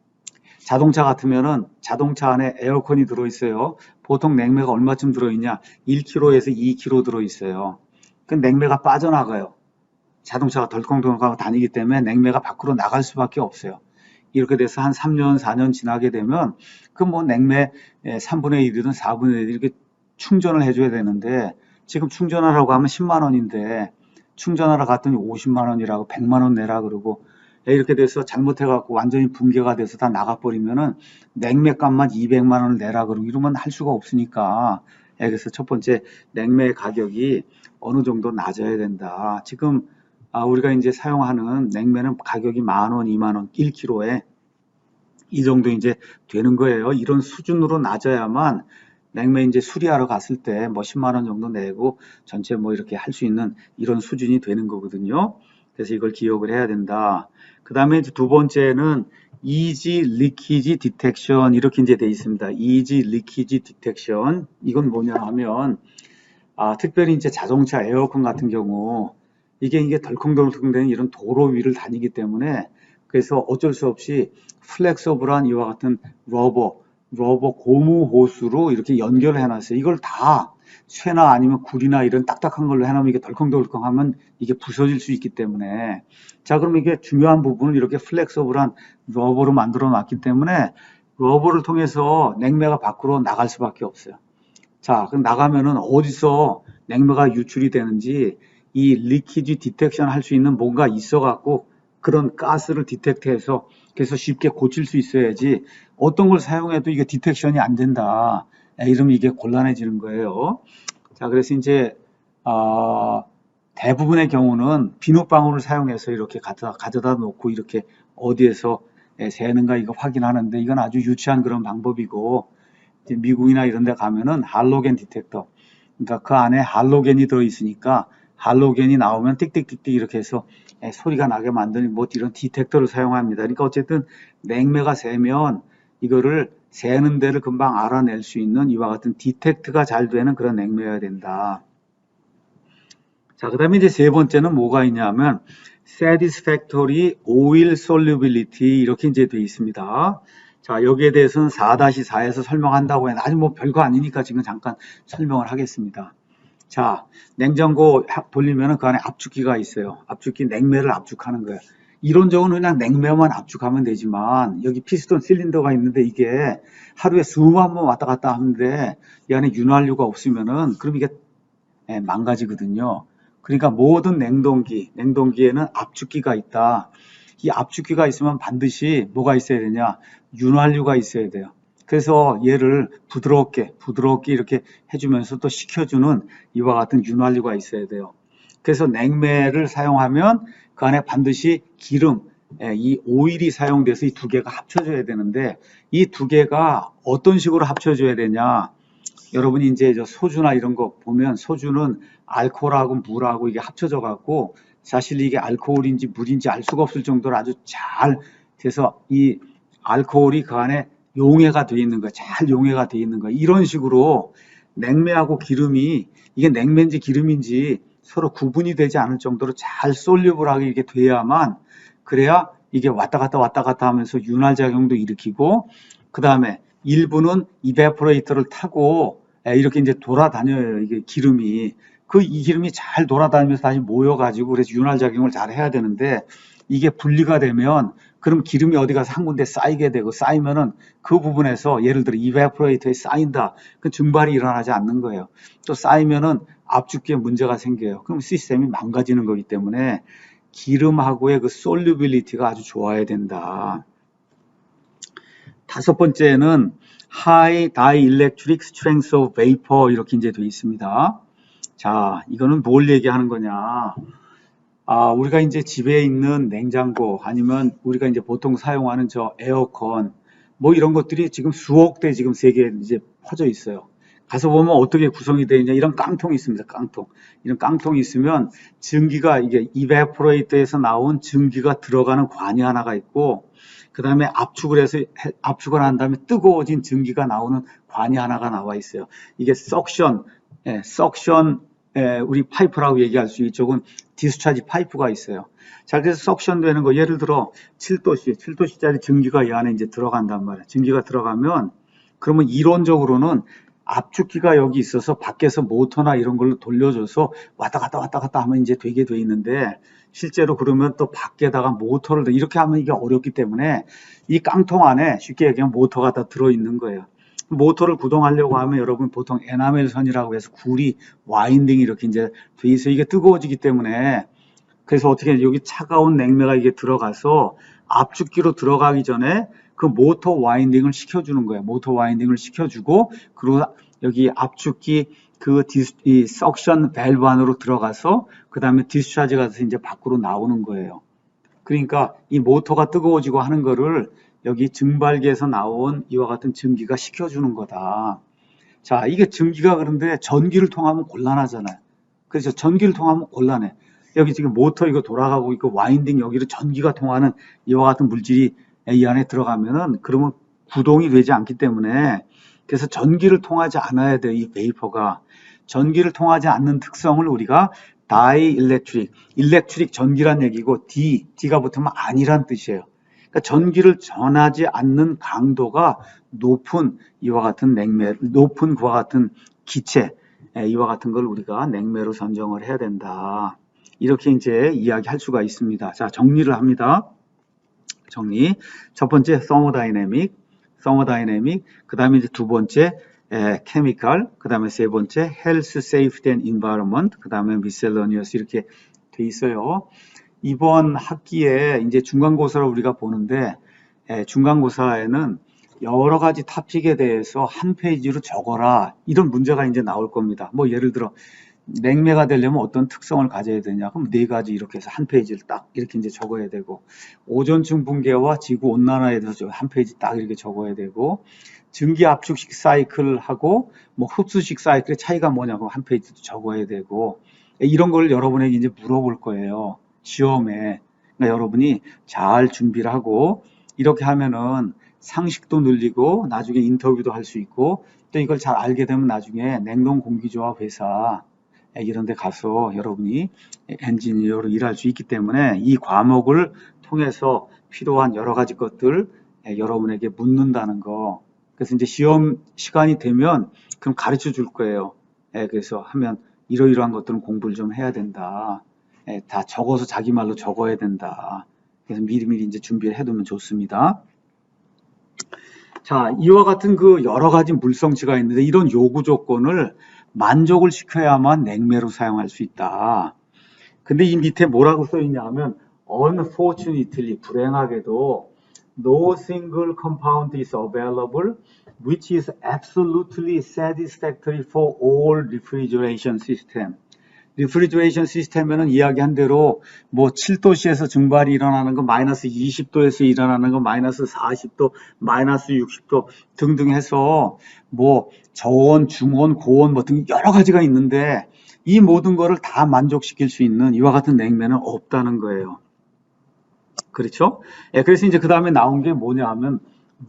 자동차 같으면은 자동차 안에 에어컨이 들어있어요. 보통 냉매가 얼마쯤 들어있냐? 1kg에서 2kg 들어있어요. 그 냉매가 빠져나가요. 자동차가 덜컹덜컹하고 다니기 때문에 냉매가 밖으로 나갈 수밖에 없어요. 이렇게 돼서 한 3년, 4년 지나게 되면 그 뭐 냉매 3분의 1이든 4분의 1 이렇게 충전을 해줘야 되는데 지금 충전하라고 하면 10만 원인데 충전하러 갔더니 50만 원이라고 100만 원 내라 그러고 이렇게 돼서 잘못해갖고 완전히 붕괴가 돼서 다 나가버리면은 냉매값만 200만 원을 내라 그러고 이러면 할 수가 없으니까 그래서 첫 번째 냉매 가격이 어느 정도 낮아야 된다. 지금 우리가 이제 사용하는 냉매는 가격이 10,000원, 20,000원, 1kg에 이 정도 이제 되는 거예요. 이런 수준으로 낮아야만 냉매 이제 수리하러 갔을 때 뭐 10만 원 정도 내고 전체 뭐 이렇게 할 수 있는 이런 수준이 되는 거거든요. 그래서 이걸 기억을 해야 된다. 그 다음에 이제 두 번째는 Easy Leakage Detection 이렇게 이제 돼 있습니다. Easy Leakage Detection 이건 뭐냐 하면 특별히 이제 자동차 에어컨 같은 경우 이게 덜컹덜컹대는 이런 도로 위를 다니기 때문에 그래서 어쩔 수 없이 플렉서블한 이와 같은 러버 고무 호스로 이렇게 연결을 해놨어요. 이걸 다 쇠나 아니면 굴이나 이런 딱딱한 걸로 해놓으면 이게 덜컹덜컹하면 이게 부서질 수 있기 때문에 자 그럼 이게 중요한 부분을 이렇게 플렉서블한 러버로 만들어 놨기 때문에 러버를 통해서 냉매가 밖으로 나갈 수밖에 없어요. 자, 그럼 나가면은 어디서 냉매가 유출이 되는지 이 리키지 디텍션 할 수 있는 뭔가 있어 갖고 그런 가스를 디텍트해서 그래서 쉽게 고칠 수 있어야지 어떤 걸 사용해도 이게 디텍션이 안 된다. 이러면 이게 곤란해지는 거예요. 자, 그래서 이제 대부분의 경우는 비눗방울을 사용해서 이렇게 가져다 놓고 이렇게 어디에서 새는가 이거 확인하는데 이건 아주 유치한 그런 방법이고 미국이나 이런 데 가면은 할로겐 디텍터 그러니까 그 안에 할로겐이 들어있으니까 할로겐이 나오면 띡띡띡띡 이렇게 해서 소리가 나게 만드는 뭐 이런 디텍터를 사용합니다. 그러니까 어쨌든 냉매가 새면 이거를 새는 데를 금방 알아낼 수 있는 이와 같은 디텍트가 잘 되는 그런 냉매여야 된다. 자, 그 다음에 이제 세 번째는 뭐가 있냐면 satisfactory oil solubility 이렇게 이제 되어 있습니다. 자, 여기에 대해서는 4-4에서 설명한다고 해요. 아주 뭐 별거 아니니까 지금 잠깐 설명을 하겠습니다. 자, 냉장고 돌리면은 그 안에 압축기가 있어요. 압축기 냉매를 압축하는 거예요. 이론적으로 그냥 냉매만 압축하면 되지만 여기 피스톤 실린더가 있는데 이게 하루에 수만 번 왔다 갔다 하는데 이 안에 윤활유가 없으면은 그럼 이게 망가지거든요. 그러니까 모든 냉동기에는 압축기가 있다. 이 압축기가 있으면 반드시 뭐가 있어야 되냐? 윤활유가 있어야 돼요. 그래서 얘를 부드럽게 이렇게 해주면서 또 식혀주는 이와 같은 윤활유가 있어야 돼요. 그래서 냉매를 사용하면 그 안에 반드시 기름, 이 오일이 사용돼서 이 두 개가 합쳐져야 되는데 이 두 개가 어떤 식으로 합쳐져야 되냐? 여러분이 이제 소주나 이런 거 보면 소주는 알코올하고 물하고 이게 합쳐져 갖고 사실 이게 알코올인지 물인지 알 수가 없을 정도로 아주 잘 돼서 이 알코올이 그 안에 용해가 되어 있는 거야. 잘 용해가 되어 있는 거야. 이런 식으로 냉매하고 기름이 이게 냉매인지 기름인지 서로 구분이 되지 않을 정도로 잘 솔류블하게 이게 돼야만 그래야 이게 왔다 갔다 하면서 윤활작용도 일으키고 그 다음에 일부는 이베포레이터를 타고 이렇게 이제 돌아다녀요. 이게 기름이. 이 기름이 잘 돌아다니면서 다시 모여가지고 그래서 윤활작용을 잘 해야 되는데 이게 분리가 되면 그럼 기름이 어디 가서 한 군데 쌓이게 되고 쌓이면은 그 부분에서 예를 들어 이베포레이터에 쌓인다. 그 증발이 일어나지 않는 거예요. 또 쌓이면은 압축기에 문제가 생겨요. 그럼 시스템이 망가지는 거기 때문에 기름하고의 그 솔루빌리티가 아주 좋아야 된다. 다섯 번째는 High Dielectric Strength of Vapor 이렇게 이제 되어 있습니다. 자, 이거는 뭘 얘기하는 거냐? 우리가 이제 집에 있는 냉장고 아니면 우리가 이제 보통 사용하는 저 에어컨 뭐 이런 것들이 지금 수억 대 지금 세계에 이제 퍼져 있어요. 가서 보면 어떻게 구성이 되어 있냐 이런 깡통이 있습니다. 깡통. 이런 깡통이 있으면 증기가 이게 이베포레이터에서 나온 증기가 들어가는 관이 하나가 있고 그 다음에 압축을 한 다음에 뜨거워진 증기가 나오는 관이 하나가 나와 있어요. 이게 석션, 우리 파이프라고 얘기할 수 있죠. 이쪽은 디스차지 파이프가 있어요. 자, 그래서 석션 되는 거, 예를 들어 7도씨짜리 증기가 이 안에 이제 들어간단 말이에요. 증기가 들어가면, 그러면 이론적으로는 압축기가 여기 있어서 밖에서 모터나 이런 걸로 돌려줘서 왔다 갔다 하면 이제 되게 돼 있는데, 실제로 그러면 또 밖에다가 모터를 이렇게 하면 이게 어렵기 때문에 이 깡통 안에 쉽게 얘기하면 모터가 다 들어있는 거예요. 모터를 구동하려고 하면 여러분 보통 에나멜 선이라고 해서 구리, 와인딩이 이렇게 이제 돼 있어요. 이게 뜨거워지기 때문에, 그래서 어떻게 여기 차가운 냉매가 이게 들어가서 압축기로 들어가기 전에 그 모터 와인딩을 시켜주는 거예요. 모터 와인딩을 시켜주고, 그리고 여기 압축기 이 석션 밸브 안으로 들어가서 그 다음에 디스차지가 돼서 이제 밖으로 나오는 거예요. 그러니까 이 모터가 뜨거워지고 하는 거를 여기 증발기에서 나온 이와 같은 증기가 식혀주는 거다. 자, 이게 증기가 그런데 전기를 통하면 곤란하잖아요. 그래서 전기를 통하면 곤란해. 여기 지금 모터 이거 돌아가고 있고 와인딩 여기로 전기가 통하는 이와 같은 물질이 이 안에 들어가면은 그러면 구동이 되지 않기 때문에, 그래서 전기를 통하지 않아야 돼요. 이 베이퍼가. 전기를 통하지 않는 특성을 우리가 다이일렉트릭, 일렉트릭 전기란 얘기고 D가 붙으면 아니란 뜻이에요. 그러니까 전기를 전하지 않는 강도가 높은 이와 같은 냉매, 높은 그와 같은 기체, 이와 같은 걸 우리가 냉매로 선정을 해야 된다. 이렇게 이제 이야기할 수가 있습니다. 자, 정리를 합니다. 정리. 첫 번째 thermodynamic, 그 다음에 이제 두 번째 chemical, 그 다음에 세 번째 health, safety and environment, 그 다음에 miscellaneous 이렇게 돼 있어요. 이번 학기에 이제 중간고사를 우리가 보는데, 중간고사에는 여러 가지 탑픽에 대해서 한 페이지로 적어라, 이런 문제가 이제 나올 겁니다. 뭐 예를 들어 냉매가 되려면 어떤 특성을 가져야 되냐, 그럼 네 가지 이렇게 해서 한 페이지를 딱 이렇게 이제 적어야 되고, 오존층 붕괴와 지구 온난화에 대해서 한 페이지 딱 이렇게 적어야 되고, 증기 압축식 사이클하고 뭐 흡수식 사이클의 차이가 뭐냐고 한 페이지도 적어야 되고, 이런 걸 여러분에게 이제 물어볼 거예요, 시험에. 그러니까 여러분이 잘 준비를 하고 이렇게 하면은 상식도 늘리고 나중에 인터뷰도 할 수 있고, 또 이걸 잘 알게 되면 나중에 냉동공기조합 회사 이런 데 가서 여러분이 엔지니어로 일할 수 있기 때문에 이 과목을 통해서 필요한 여러 가지 것들 여러분에게 묻는다는 거. 그래서 이제 시험 시간이 되면 그럼 가르쳐 줄 거예요. 그래서 하면 이러이러한 것들은 공부를 좀 해야 된다. 다 적어서 자기 말로 적어야 된다. 그래서 미리미리 이제 준비를 해두면 좋습니다. 자, 이와 같은 그 여러 가지 물성치가 있는데 이런 요구 조건을 만족을 시켜야만 냉매로 사용할 수 있다. 근데 이 밑에 뭐라고 써 있냐 하면 unfortunately, 불행하게도 no single compound is available which is absolutely satisfactory for all refrigeration system. 리프리저레이션 시스템에는 이야기한 대로 뭐 7도씨에서 증발이 일어나는 거, 마이너스 20도에서 일어나는 거, 마이너스 40도, 마이너스 60도 등등 해서 뭐 저온, 중온, 고온 뭐 등 여러 가지가 있는데 이 모든 거를 다 만족시킬 수 있는 이와 같은 냉매는 없다는 거예요. 그렇죠? 그래서 이제 그 다음에 나온 게 뭐냐 하면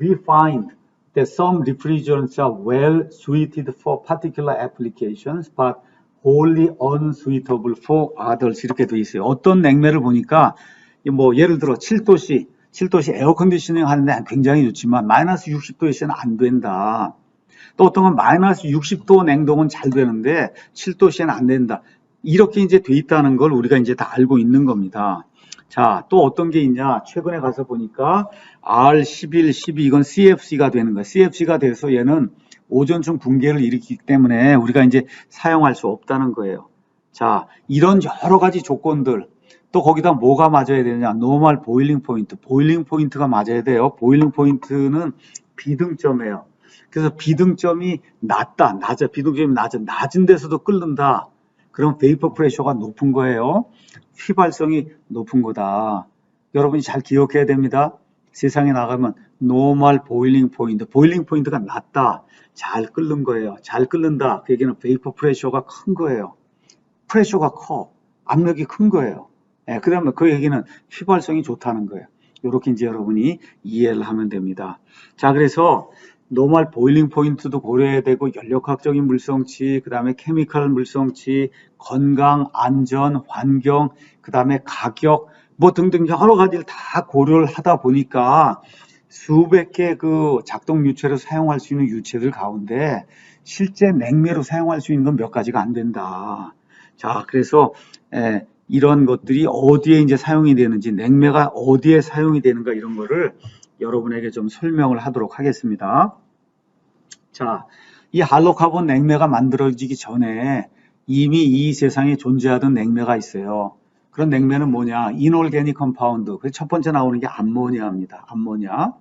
we find that some refrigerants are well suited for particular applications, but wholly unsuitable for others 이렇게 돼 있어요. 어떤 냉매를 보니까 뭐 예를 들어 7도씨 에어컨디셔닝 하는데 굉장히 좋지만 마이너스 60도에서는 안 된다. 또 어떤 건 마이너스 60도 냉동은 잘 되는데 7도씨에는 안 된다. 이렇게 이제 돼 있다는 걸 우리가 이제 다 알고 있는 겁니다. 자, 또 어떤 게 있냐? 최근에 가서 보니까 R11, 12 이건 CFC가 되는 거야. CFC가 돼서 얘는 오존층 붕괴를 일으키기 때문에 우리가 이제 사용할 수 없다는 거예요. 자, 이런 여러 가지 조건들, 또 거기다 뭐가 맞아야 되느냐? 노멀 보일링 포인트, 보일링 포인트가 맞아야 돼요. 보일링 포인트는 비등점이에요. 그래서 비등점이 낮다, 비등점이 낮은 데서도 끓는다. 그럼 베이퍼 프레셔가 높은 거예요. 휘발성이 높은 거다. 여러분이 잘 기억해야 됩니다. 세상에 나가면 노멀 보일링 포인트, 보일링 포인트가 낮다. 잘 끓는 거예요. 잘 끓는다. 그 얘기는 베이퍼 프레셔가 큰 거예요. 프레셔가 커. 압력이 큰 거예요. 그 다음에 그 얘기는 휘발성이 좋다는 거예요. 이렇게 이제 여러분이 이해를 하면 됩니다. 자, 그래서 노멀 보일링 포인트도 고려해야 되고 연력학적인 물성치, 그 다음에 케미컬 물성치, 건강, 안전, 환경, 그 다음에 가격 뭐 등등 여러 가지를 다 고려를 하다 보니까 수백 개 그 작동 유체로 사용할 수 있는 유체들 가운데 실제 냉매로 사용할 수 있는 건 몇 가지가 안 된다. 자, 그래서 이런 것들이 어디에 이제 사용이 되는지, 냉매가 어디에 사용이 되는가 이런 거를 여러분에게 좀 설명을 하도록 하겠습니다. 자, 이 할로카본 냉매가 만들어지기 전에 이미 이 세상에 존재하던 냉매가 있어요. 그런 냉매는 뭐냐? 이놀게닉 컴파운드. 그래서 첫 번째 나오는 게 암모니아입니다. 암모니아.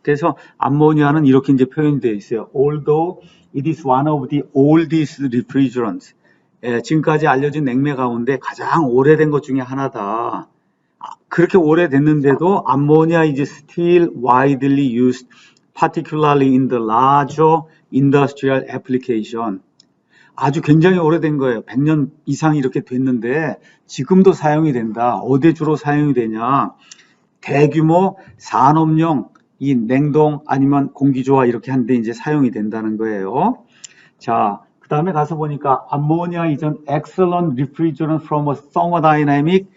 그래서 암모니아는 이렇게 이제 표현이 되어 있어요. Although it is one of the oldest refrigerants. 지금까지 알려진 냉매 가운데 가장 오래된 것 중에 하나다. 그렇게 오래됐는데도 암모니아 is still widely used, particularly in the larger industrial application. 아주 굉장히 오래된 거예요. 100년 이상 이렇게 됐는데 지금도 사용이 된다. 어디에 주로 사용이 되냐? 대규모 산업용 이 냉동 아니면 공기조화 이렇게 하는데 이제 사용이 된다는 거예요. 자, 그 다음에 가서 보니까 ammonia is an excellent refrigerant from a thermodynamic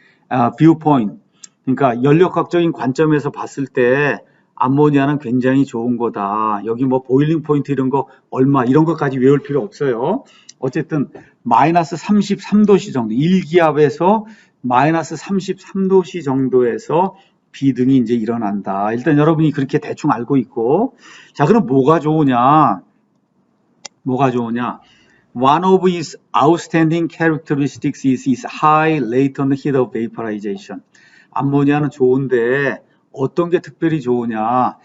viewpoint. 그러니까 연력학적인 관점에서 봤을 때 암모니아는 굉장히 좋은 거다. 여기 뭐 보일링 포인트 이런 거 얼마 이런 것까지 외울 필요 없어요. 어쨌든 마이너스 33도씨 정도, 1기압에서 마이너스 33도씨 정도에서 비등이 이제 일어난다. 일단 여러분이 그렇게 대충 알고 있고, 자, 그럼 뭐가 좋으냐? 뭐가 좋으냐? One of its outstanding characteristics is its high latent heat of vaporization. 암모니아는 좋은데 어떤 게 특별히 좋으냐?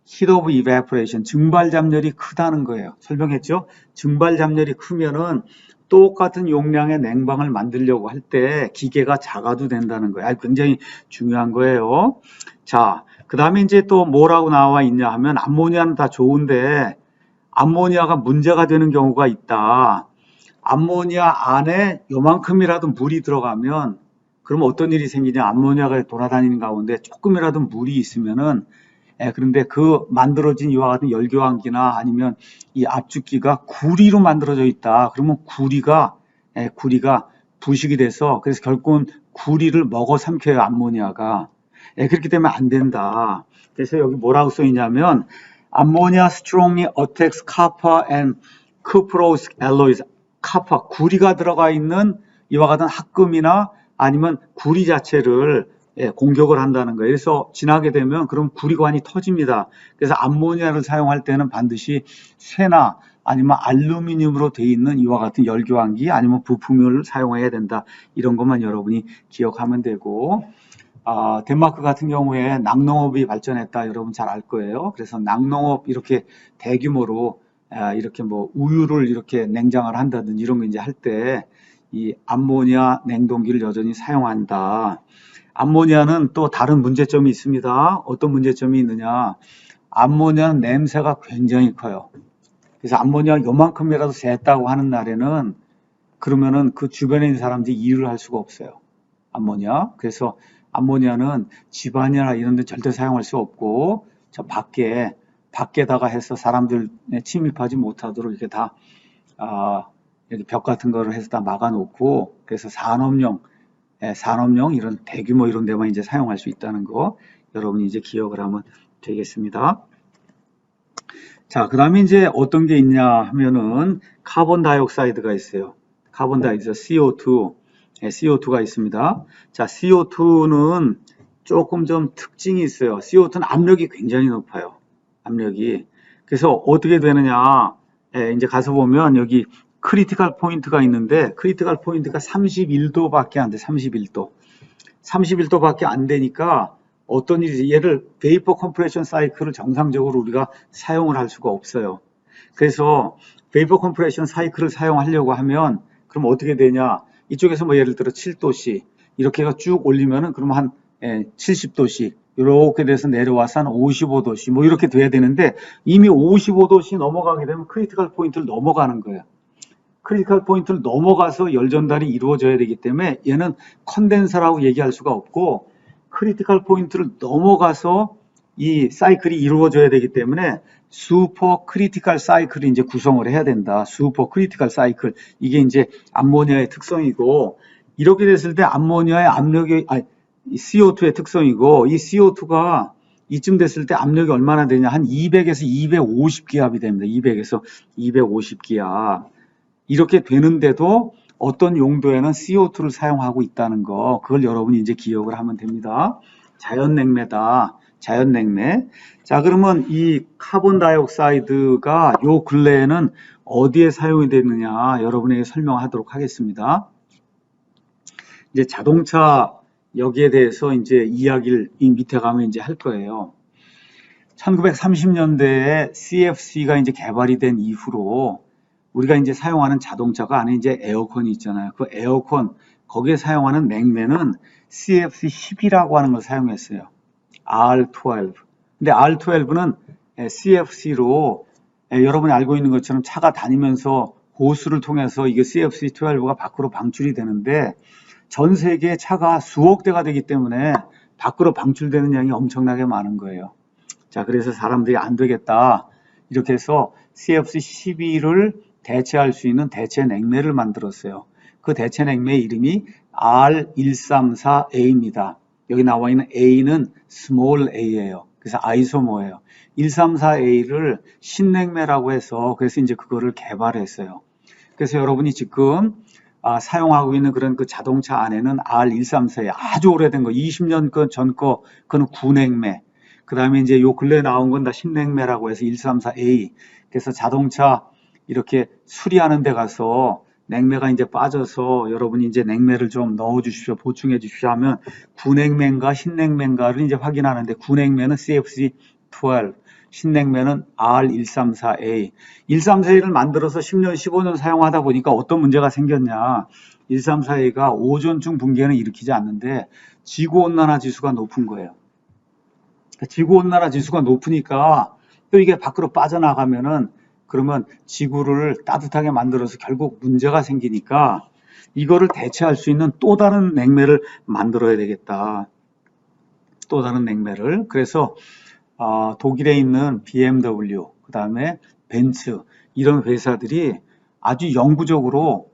heat of evaporation, 증발 잠열이 크다는 거예요. 설명했죠? 증발 잠열이 크면은 똑같은 용량의 냉방을 만들려고 할 때 기계가 작아도 된다는 거예요. 굉장히 중요한 거예요. 자, 그 다음에 이제 또 뭐라고 나와 있냐 하면 암모니아는 다 좋은데 암모니아가 문제가 되는 경우가 있다. 암모니아 안에 요만큼이라도 물이 들어가면 그러면 어떤 일이 생기냐? 암모니아가 돌아다니는 가운데 조금이라도 물이 있으면은 그런데 그 만들어진 이와 같은 열교환기나 아니면 이 압축기가 구리로 만들어져 있다. 그러면 구리가 부식이 돼서 그래서 결국은 구리를 먹어 삼켜요, 암모니아가. 그렇기 때문에 안 된다. 그래서 여기 뭐라고 써 있냐면 암모니아 strongly attacks copper and cuprous alloys. 카파, 구리가 들어가 있는 이와 같은 합금이나 아니면 구리 자체를 공격을 한다는 거예요. 그래서 지나게 되면 그럼 구리관이 터집니다. 그래서 암모니아를 사용할 때는 반드시 쇠나 아니면 알루미늄으로 되어 있는 이와 같은 열교환기 아니면 부품을 사용해야 된다. 이런 것만 여러분이 기억하면 되고, 덴마크 같은 경우에 낙농업이 발전했다. 여러분 잘 알 거예요. 그래서 낙농업 이렇게 대규모로 이렇게 뭐 우유를 이렇게 냉장을 한다든지 이런 거 이제 할 때 이 암모니아 냉동기를 여전히 사용한다. 암모니아는 또 다른 문제점이 있습니다. 어떤 문제점이 있느냐? 암모니아는 냄새가 굉장히 커요. 그래서 암모니아 요만큼이라도 샜다고 하는 날에는 그러면은 그 주변에 있는 사람들이 일을 할 수가 없어요. 암모니아. 그래서 암모니아는 집안이나 이런 데 절대 사용할 수 없고 저 밖에다가 해서 사람들 침입하지 못하도록 이렇게 다 이렇게 벽 같은 거를 해서 다 막아놓고 그래서 산업용 이런 대규모 이런 데만 이제 사용할 수 있다는 거 여러분이 이제 기억을 하면 되겠습니다. 자, 그 다음에 이제 어떤 게 있냐 하면은 카본 다이옥사이드가 있어요. 카본 다이옥사이드 CO2, CO2가 있습니다. 자, CO2는 조금 좀 특징이 있어요. CO2는 압력이 굉장히 높아요. 압력이. 그래서 어떻게 되느냐? 이제 가서 보면 여기 크리티컬 포인트가 있는데 크리티컬 포인트가 31도밖에 안 돼. 31도. 31도밖에 안 되니까 어떤 일이지? 얘를 베이퍼 컴프레션 사이클을 정상적으로 우리가 사용을 할 수가 없어요. 그래서 베이퍼 컴프레션 사이클을 사용하려고 하면 그럼 어떻게 되냐? 이쪽에서 뭐 예를 들어 7도씨 이렇게가 쭉 올리면은 그러면 한 70도씨 이렇게 돼서 내려와서 한 55도씨 뭐 이렇게 돼야 되는데 이미 55도씨 넘어가게 되면 크리티컬 포인트를 넘어가는 거예요. 크리티컬 포인트를 넘어가서 열 전달이 이루어져야 되기 때문에 얘는 컨덴서라고 얘기할 수가 없고 크리티컬 포인트를 넘어가서 이 사이클이 이루어져야 되기 때문에 슈퍼 크리티컬 사이클을 이제 구성을 해야 된다. 슈퍼 크리티컬 사이클. 이게 이제 암모니아의 특성이고, 이렇게 됐을 때 암모니아의 압력이, CO2의 특성이고, 이 CO2가 이쯤 됐을 때 압력이 얼마나 되냐? 한 200에서 250기압이 됩니다. 200에서 250기압. 이렇게 되는데도 어떤 용도에는 CO2를 사용하고 있다는 거, 그걸 여러분이 이제 기억을 하면 됩니다. 자연냉매다. 자연냉매. 자, 그러면 이 카본 다이옥사이드가 요 근래에는 어디에 사용이 되느냐 여러분에게 설명하도록 하겠습니다. 이제 자동차 여기에 대해서 이제 이야기를 이 밑에 가면 이제 할 거예요. 1930년대에 CFC가 이제 개발이 된 이후로 우리가 이제 사용하는 자동차가 안에 이제 에어컨이 있잖아요. 그 에어컨 거기에 사용하는 냉매는 CFC10이라고 하는 걸 사용했어요. R12. 근데 R12는 CFC로 여러분이 알고 있는 것처럼 차가 다니면서 호스를 통해서 이게 CFC12가 밖으로 방출이 되는데 전 세계에 차가 수억 대가 되기 때문에 밖으로 방출되는 양이 엄청나게 많은 거예요. 자, 그래서 사람들이 안 되겠다. 이렇게 해서 CFC12를 대체할 수 있는 대체 냉매를 만들었어요. 그 대체 냉매의 이름이 R134A입니다. 여기 나와 있는 A는 small a예요. 그래서 아이소모예요. 134A를 신냉매라고 해서 그래서 이제 그거를 개발했어요. 그래서 여러분이 지금 사용하고 있는 그런 그 자동차 안에는 R134A 아주 오래된 거 20년 전 거 그건 구냉매. 그 다음에 이제 요 근래 나온 건 다 신냉매라고 해서 134A. 그래서 자동차 이렇게 수리하는 데 가서 냉매가 이제 빠져서 여러분이 이제 냉매를 좀 넣어 주십시오. 보충해 주십시오 하면 구냉매인가 신냉매인가를 이제 확인하는데 구냉매는 CFC12, 신냉매는 R134A. 134A를 만들어서 10년, 15년 사용하다 보니까 어떤 문제가 생겼냐. 134A가 오존층 붕괴는 일으키지 않는데 지구온난화 지수가 높은 거예요. 지구온난화 지수가 높으니까 또 이게 밖으로 빠져나가면은 그러면 지구를 따뜻하게 만들어서 결국 문제가 생기니까 이거를 대체할 수 있는 또 다른 냉매를 만들어야 되겠다. 또 다른 냉매를. 그래서 독일에 있는 BMW, 그 다음에 벤츠 이런 회사들이 아주 영구적으로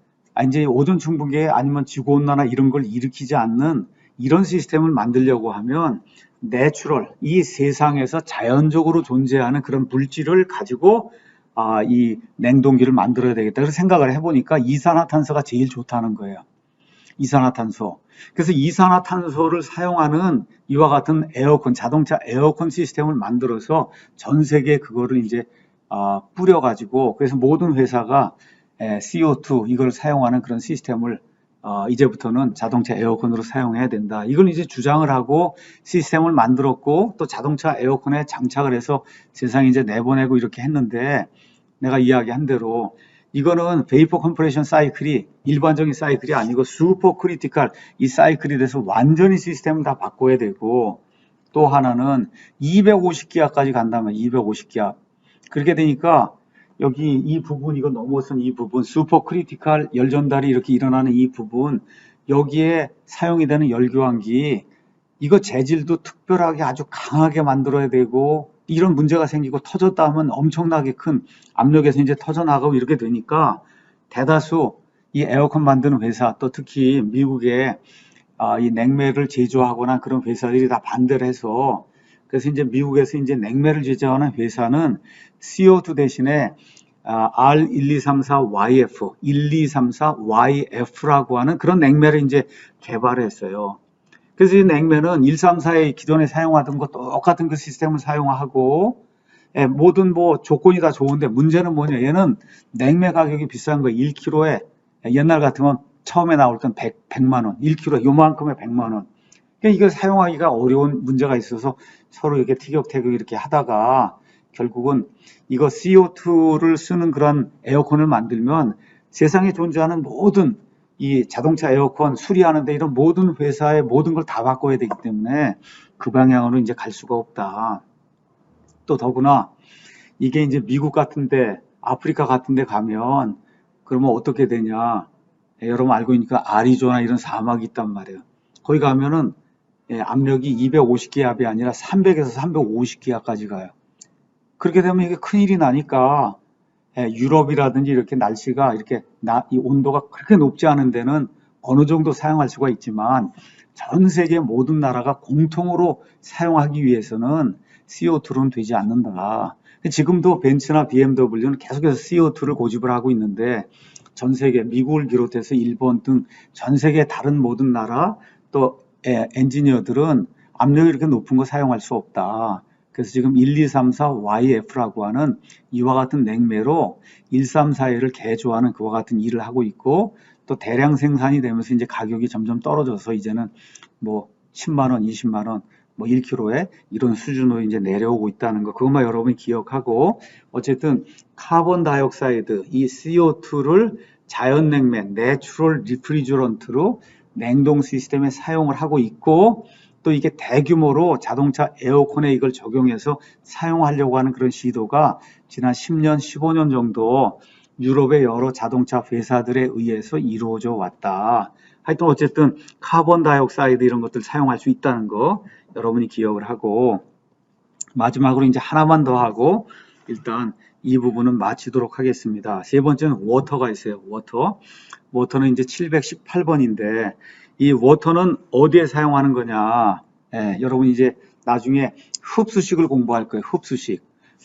이제 오존층 붕괴 아니면 지구온난화 이런 걸 일으키지 않는 이런 시스템을 만들려고 하면 내추럴, 이 세상에서 자연적으로 존재하는 그런 물질을 가지고 이 냉동기를 만들어야 되겠다. 그래서 생각을 해보니까 이산화탄소가 제일 좋다는 거예요. 이산화탄소. 그래서 이산화탄소를 사용하는 이와 같은 에어컨, 자동차 에어컨 시스템을 만들어서 전 세계에 그거를 이제 뿌려가지고 그래서 모든 회사가 CO2 이걸 사용하는 그런 시스템을 이제부터는 자동차 에어컨으로 사용해야 된다. 이걸 이제 주장을 하고 시스템을 만들었고 또 자동차 에어컨에 장착을 해서 세상에 이제 내보내고 이렇게 했는데 내가 이야기한 대로 이거는 베이퍼 컴프레션 사이클이 일반적인 사이클이 아니고 슈퍼 크리티컬 이 사이클이 돼서 완전히 시스템을 다 바꿔야 되고 또 하나는 250기압까지 간다면 250기압. 그렇게 되니까 여기 이 부분 이거 넘어선 이 부분 슈퍼 크리티컬 열 전달이 이렇게 일어나는 이 부분 여기에 사용이 되는 열교환기 이거 재질도 특별하게 아주 강하게 만들어야 되고 이런 문제가 생기고 터졌다 하면 엄청나게 큰 압력에서 이제 터져나가고 이렇게 되니까 대다수 이 에어컨 만드는 회사 또 특히 미국의 이 냉매를 제조하거나 그런 회사들이 다 반대를 해서 그래서 이제 미국에서 이제 냉매를 제조하는 회사는 CO2 대신에 R1234YF, 1234YF라고 하는 그런 냉매를 이제 개발했어요. 그래서 이 냉매는 134의 기존에 사용하던 것 똑같은 그 시스템을 사용하고 모든 뭐 조건이 다 좋은데 문제는 뭐냐 얘는 냉매 가격이 비싼 거예요. 1kg에 옛날 같으면 처음에 나올 땐 100만 원, 1kg 요만큼에 100만 원. 그러니까 이걸 사용하기가 어려운 문제가 있어서 서로 이렇게 티격태격 이렇게 하다가 결국은 이거 CO2를 쓰는 그런 에어컨을 만들면 세상에 존재하는 모든 이 자동차 에어컨 수리하는데 이런 모든 회사의 모든 걸 다 바꿔야 되기 때문에 그 방향으로 이제 갈 수가 없다. 또 더구나 이게 이제 미국 같은데 아프리카 같은데 가면 그러면 어떻게 되냐? 여러분 알고 있으니까 아리조나 이런 사막이 있단 말이에요. 거기 가면은 압력이 250기압이 아니라 300에서 350기압까지 가요. 그렇게 되면 이게 큰일이 나니까 유럽이라든지 이렇게 날씨가 이렇게 이 온도가 그렇게 높지 않은 데는 어느 정도 사용할 수가 있지만 전 세계 모든 나라가 공통으로 사용하기 위해서는 CO2는 되지 않는다. 지금도 벤츠나 BMW는 계속해서 CO2를 고집을 하고 있는데 전 세계 미국을 비롯해서 일본 등 전 세계 다른 모든 나라 또 엔지니어들은 압력이 이렇게 높은 거 사용할 수 없다. 그래서 지금 1, 2, 3, 4 YF라고 하는 이와 같은 냉매로 1, 3, 4L을 개조하는 그와 같은 일을 하고 있고 또 대량 생산이 되면서 이제 가격이 점점 떨어져서 이제는 뭐 10만 원, 20만 원, 뭐 1kg에 이런 수준으로 이제 내려오고 있다는 거 그것만 여러분이 기억하고 어쨌든 카본 다이옥사이드 이 CO2를 자연 냉매, 내추럴 리프리저런트로 냉동 시스템에 사용을 하고 있고 또 이게 대규모로 자동차 에어컨에 이걸 적용해서 사용하려고 하는 그런 시도가 지난 10년, 15년 정도 유럽의 여러 자동차 회사들에 의해서 이루어져 왔다. 하여튼 어쨌든 카본 다이옥사이드 이런 것들 사용할 수 있다는 거 여러분이 기억을 하고 마지막으로 이제 하나만 더 하고 일단 이 부분은 마치도록 하겠습니다. 세 번째는 워터가 있어요. 워터는 이제 718번인데 이 워터는 어디에 사용하는 거냐? 여러분 이제 나중에 흡수식을 공부할 거예요.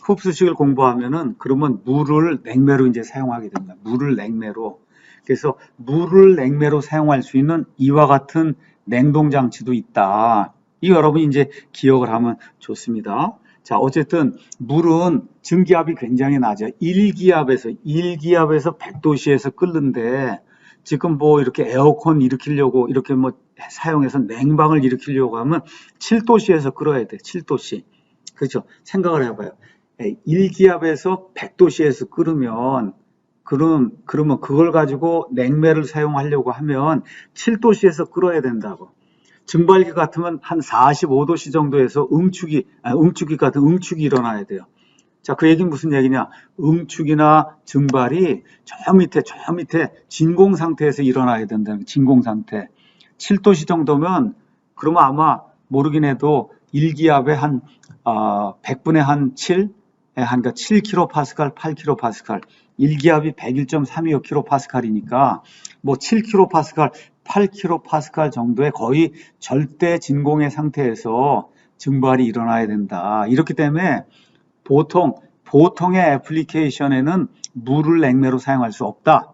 흡수식을 공부하면은 그러면 물을 냉매로 이제 사용하게 됩니다. 물을 냉매로. 그래서 물을 냉매로 사용할 수 있는 이와 같은 냉동 장치도 있다. 이 여러분이 이제 기억을 하면 좋습니다. 자, 어쨌든 물은 증기압이 굉장히 낮아요. 1기압에서 100도씨에서 끓는데 지금 뭐 이렇게 에어컨 일으키려고 이렇게 뭐 사용해서 냉방을 일으키려고 하면 7도씨에서 끓어야 돼. 7도씨. 그렇죠? 생각을 해봐요. 1기압에서 100도씨에서 끓으면 그러면 그걸 가지고 냉매를 사용하려고 하면 7도씨에서 끓어야 된다고. 증발기 같으면 한 45도씨 정도에서 응축이 같은 응축이 일어나야 돼요. 자, 그 얘기는 무슨 얘기냐? 응축이나 증발이 저 밑에 진공 상태에서 일어나야 된다는 거예요. 진공 상태. 7도씨 정도면 그러면 아마 모르긴 해도 1기압에 한 100분의 한 7, 그러니까 7kPa, 8kPa. 1기압이 101.325kPa이니까 뭐 7kPa, 8kPa 정도의 거의 절대 진공의 상태에서 증발이 일어나야 된다. 이렇기 때문에 보통의 애플리케이션에는 물을 냉매로 사용할 수 없다.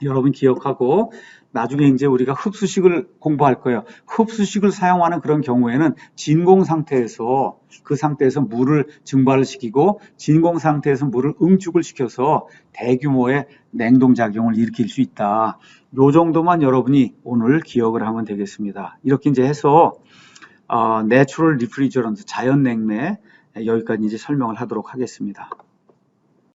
여러분 기억하고 나중에 이제 우리가 흡수식을 공부할 거예요. 흡수식을 사용하는 그런 경우에는 진공 상태에서 그 상태에서 물을 증발을 시키고 진공 상태에서 물을 응축을 시켜서 대규모의 냉동작용을 일으킬 수 있다. 요 정도만 여러분이 오늘 기억을 하면 되겠습니다. 이렇게 이제 해서 내추럴 리프리저런트 자연 냉매 여기까지 이제 설명을 하도록 하겠습니다.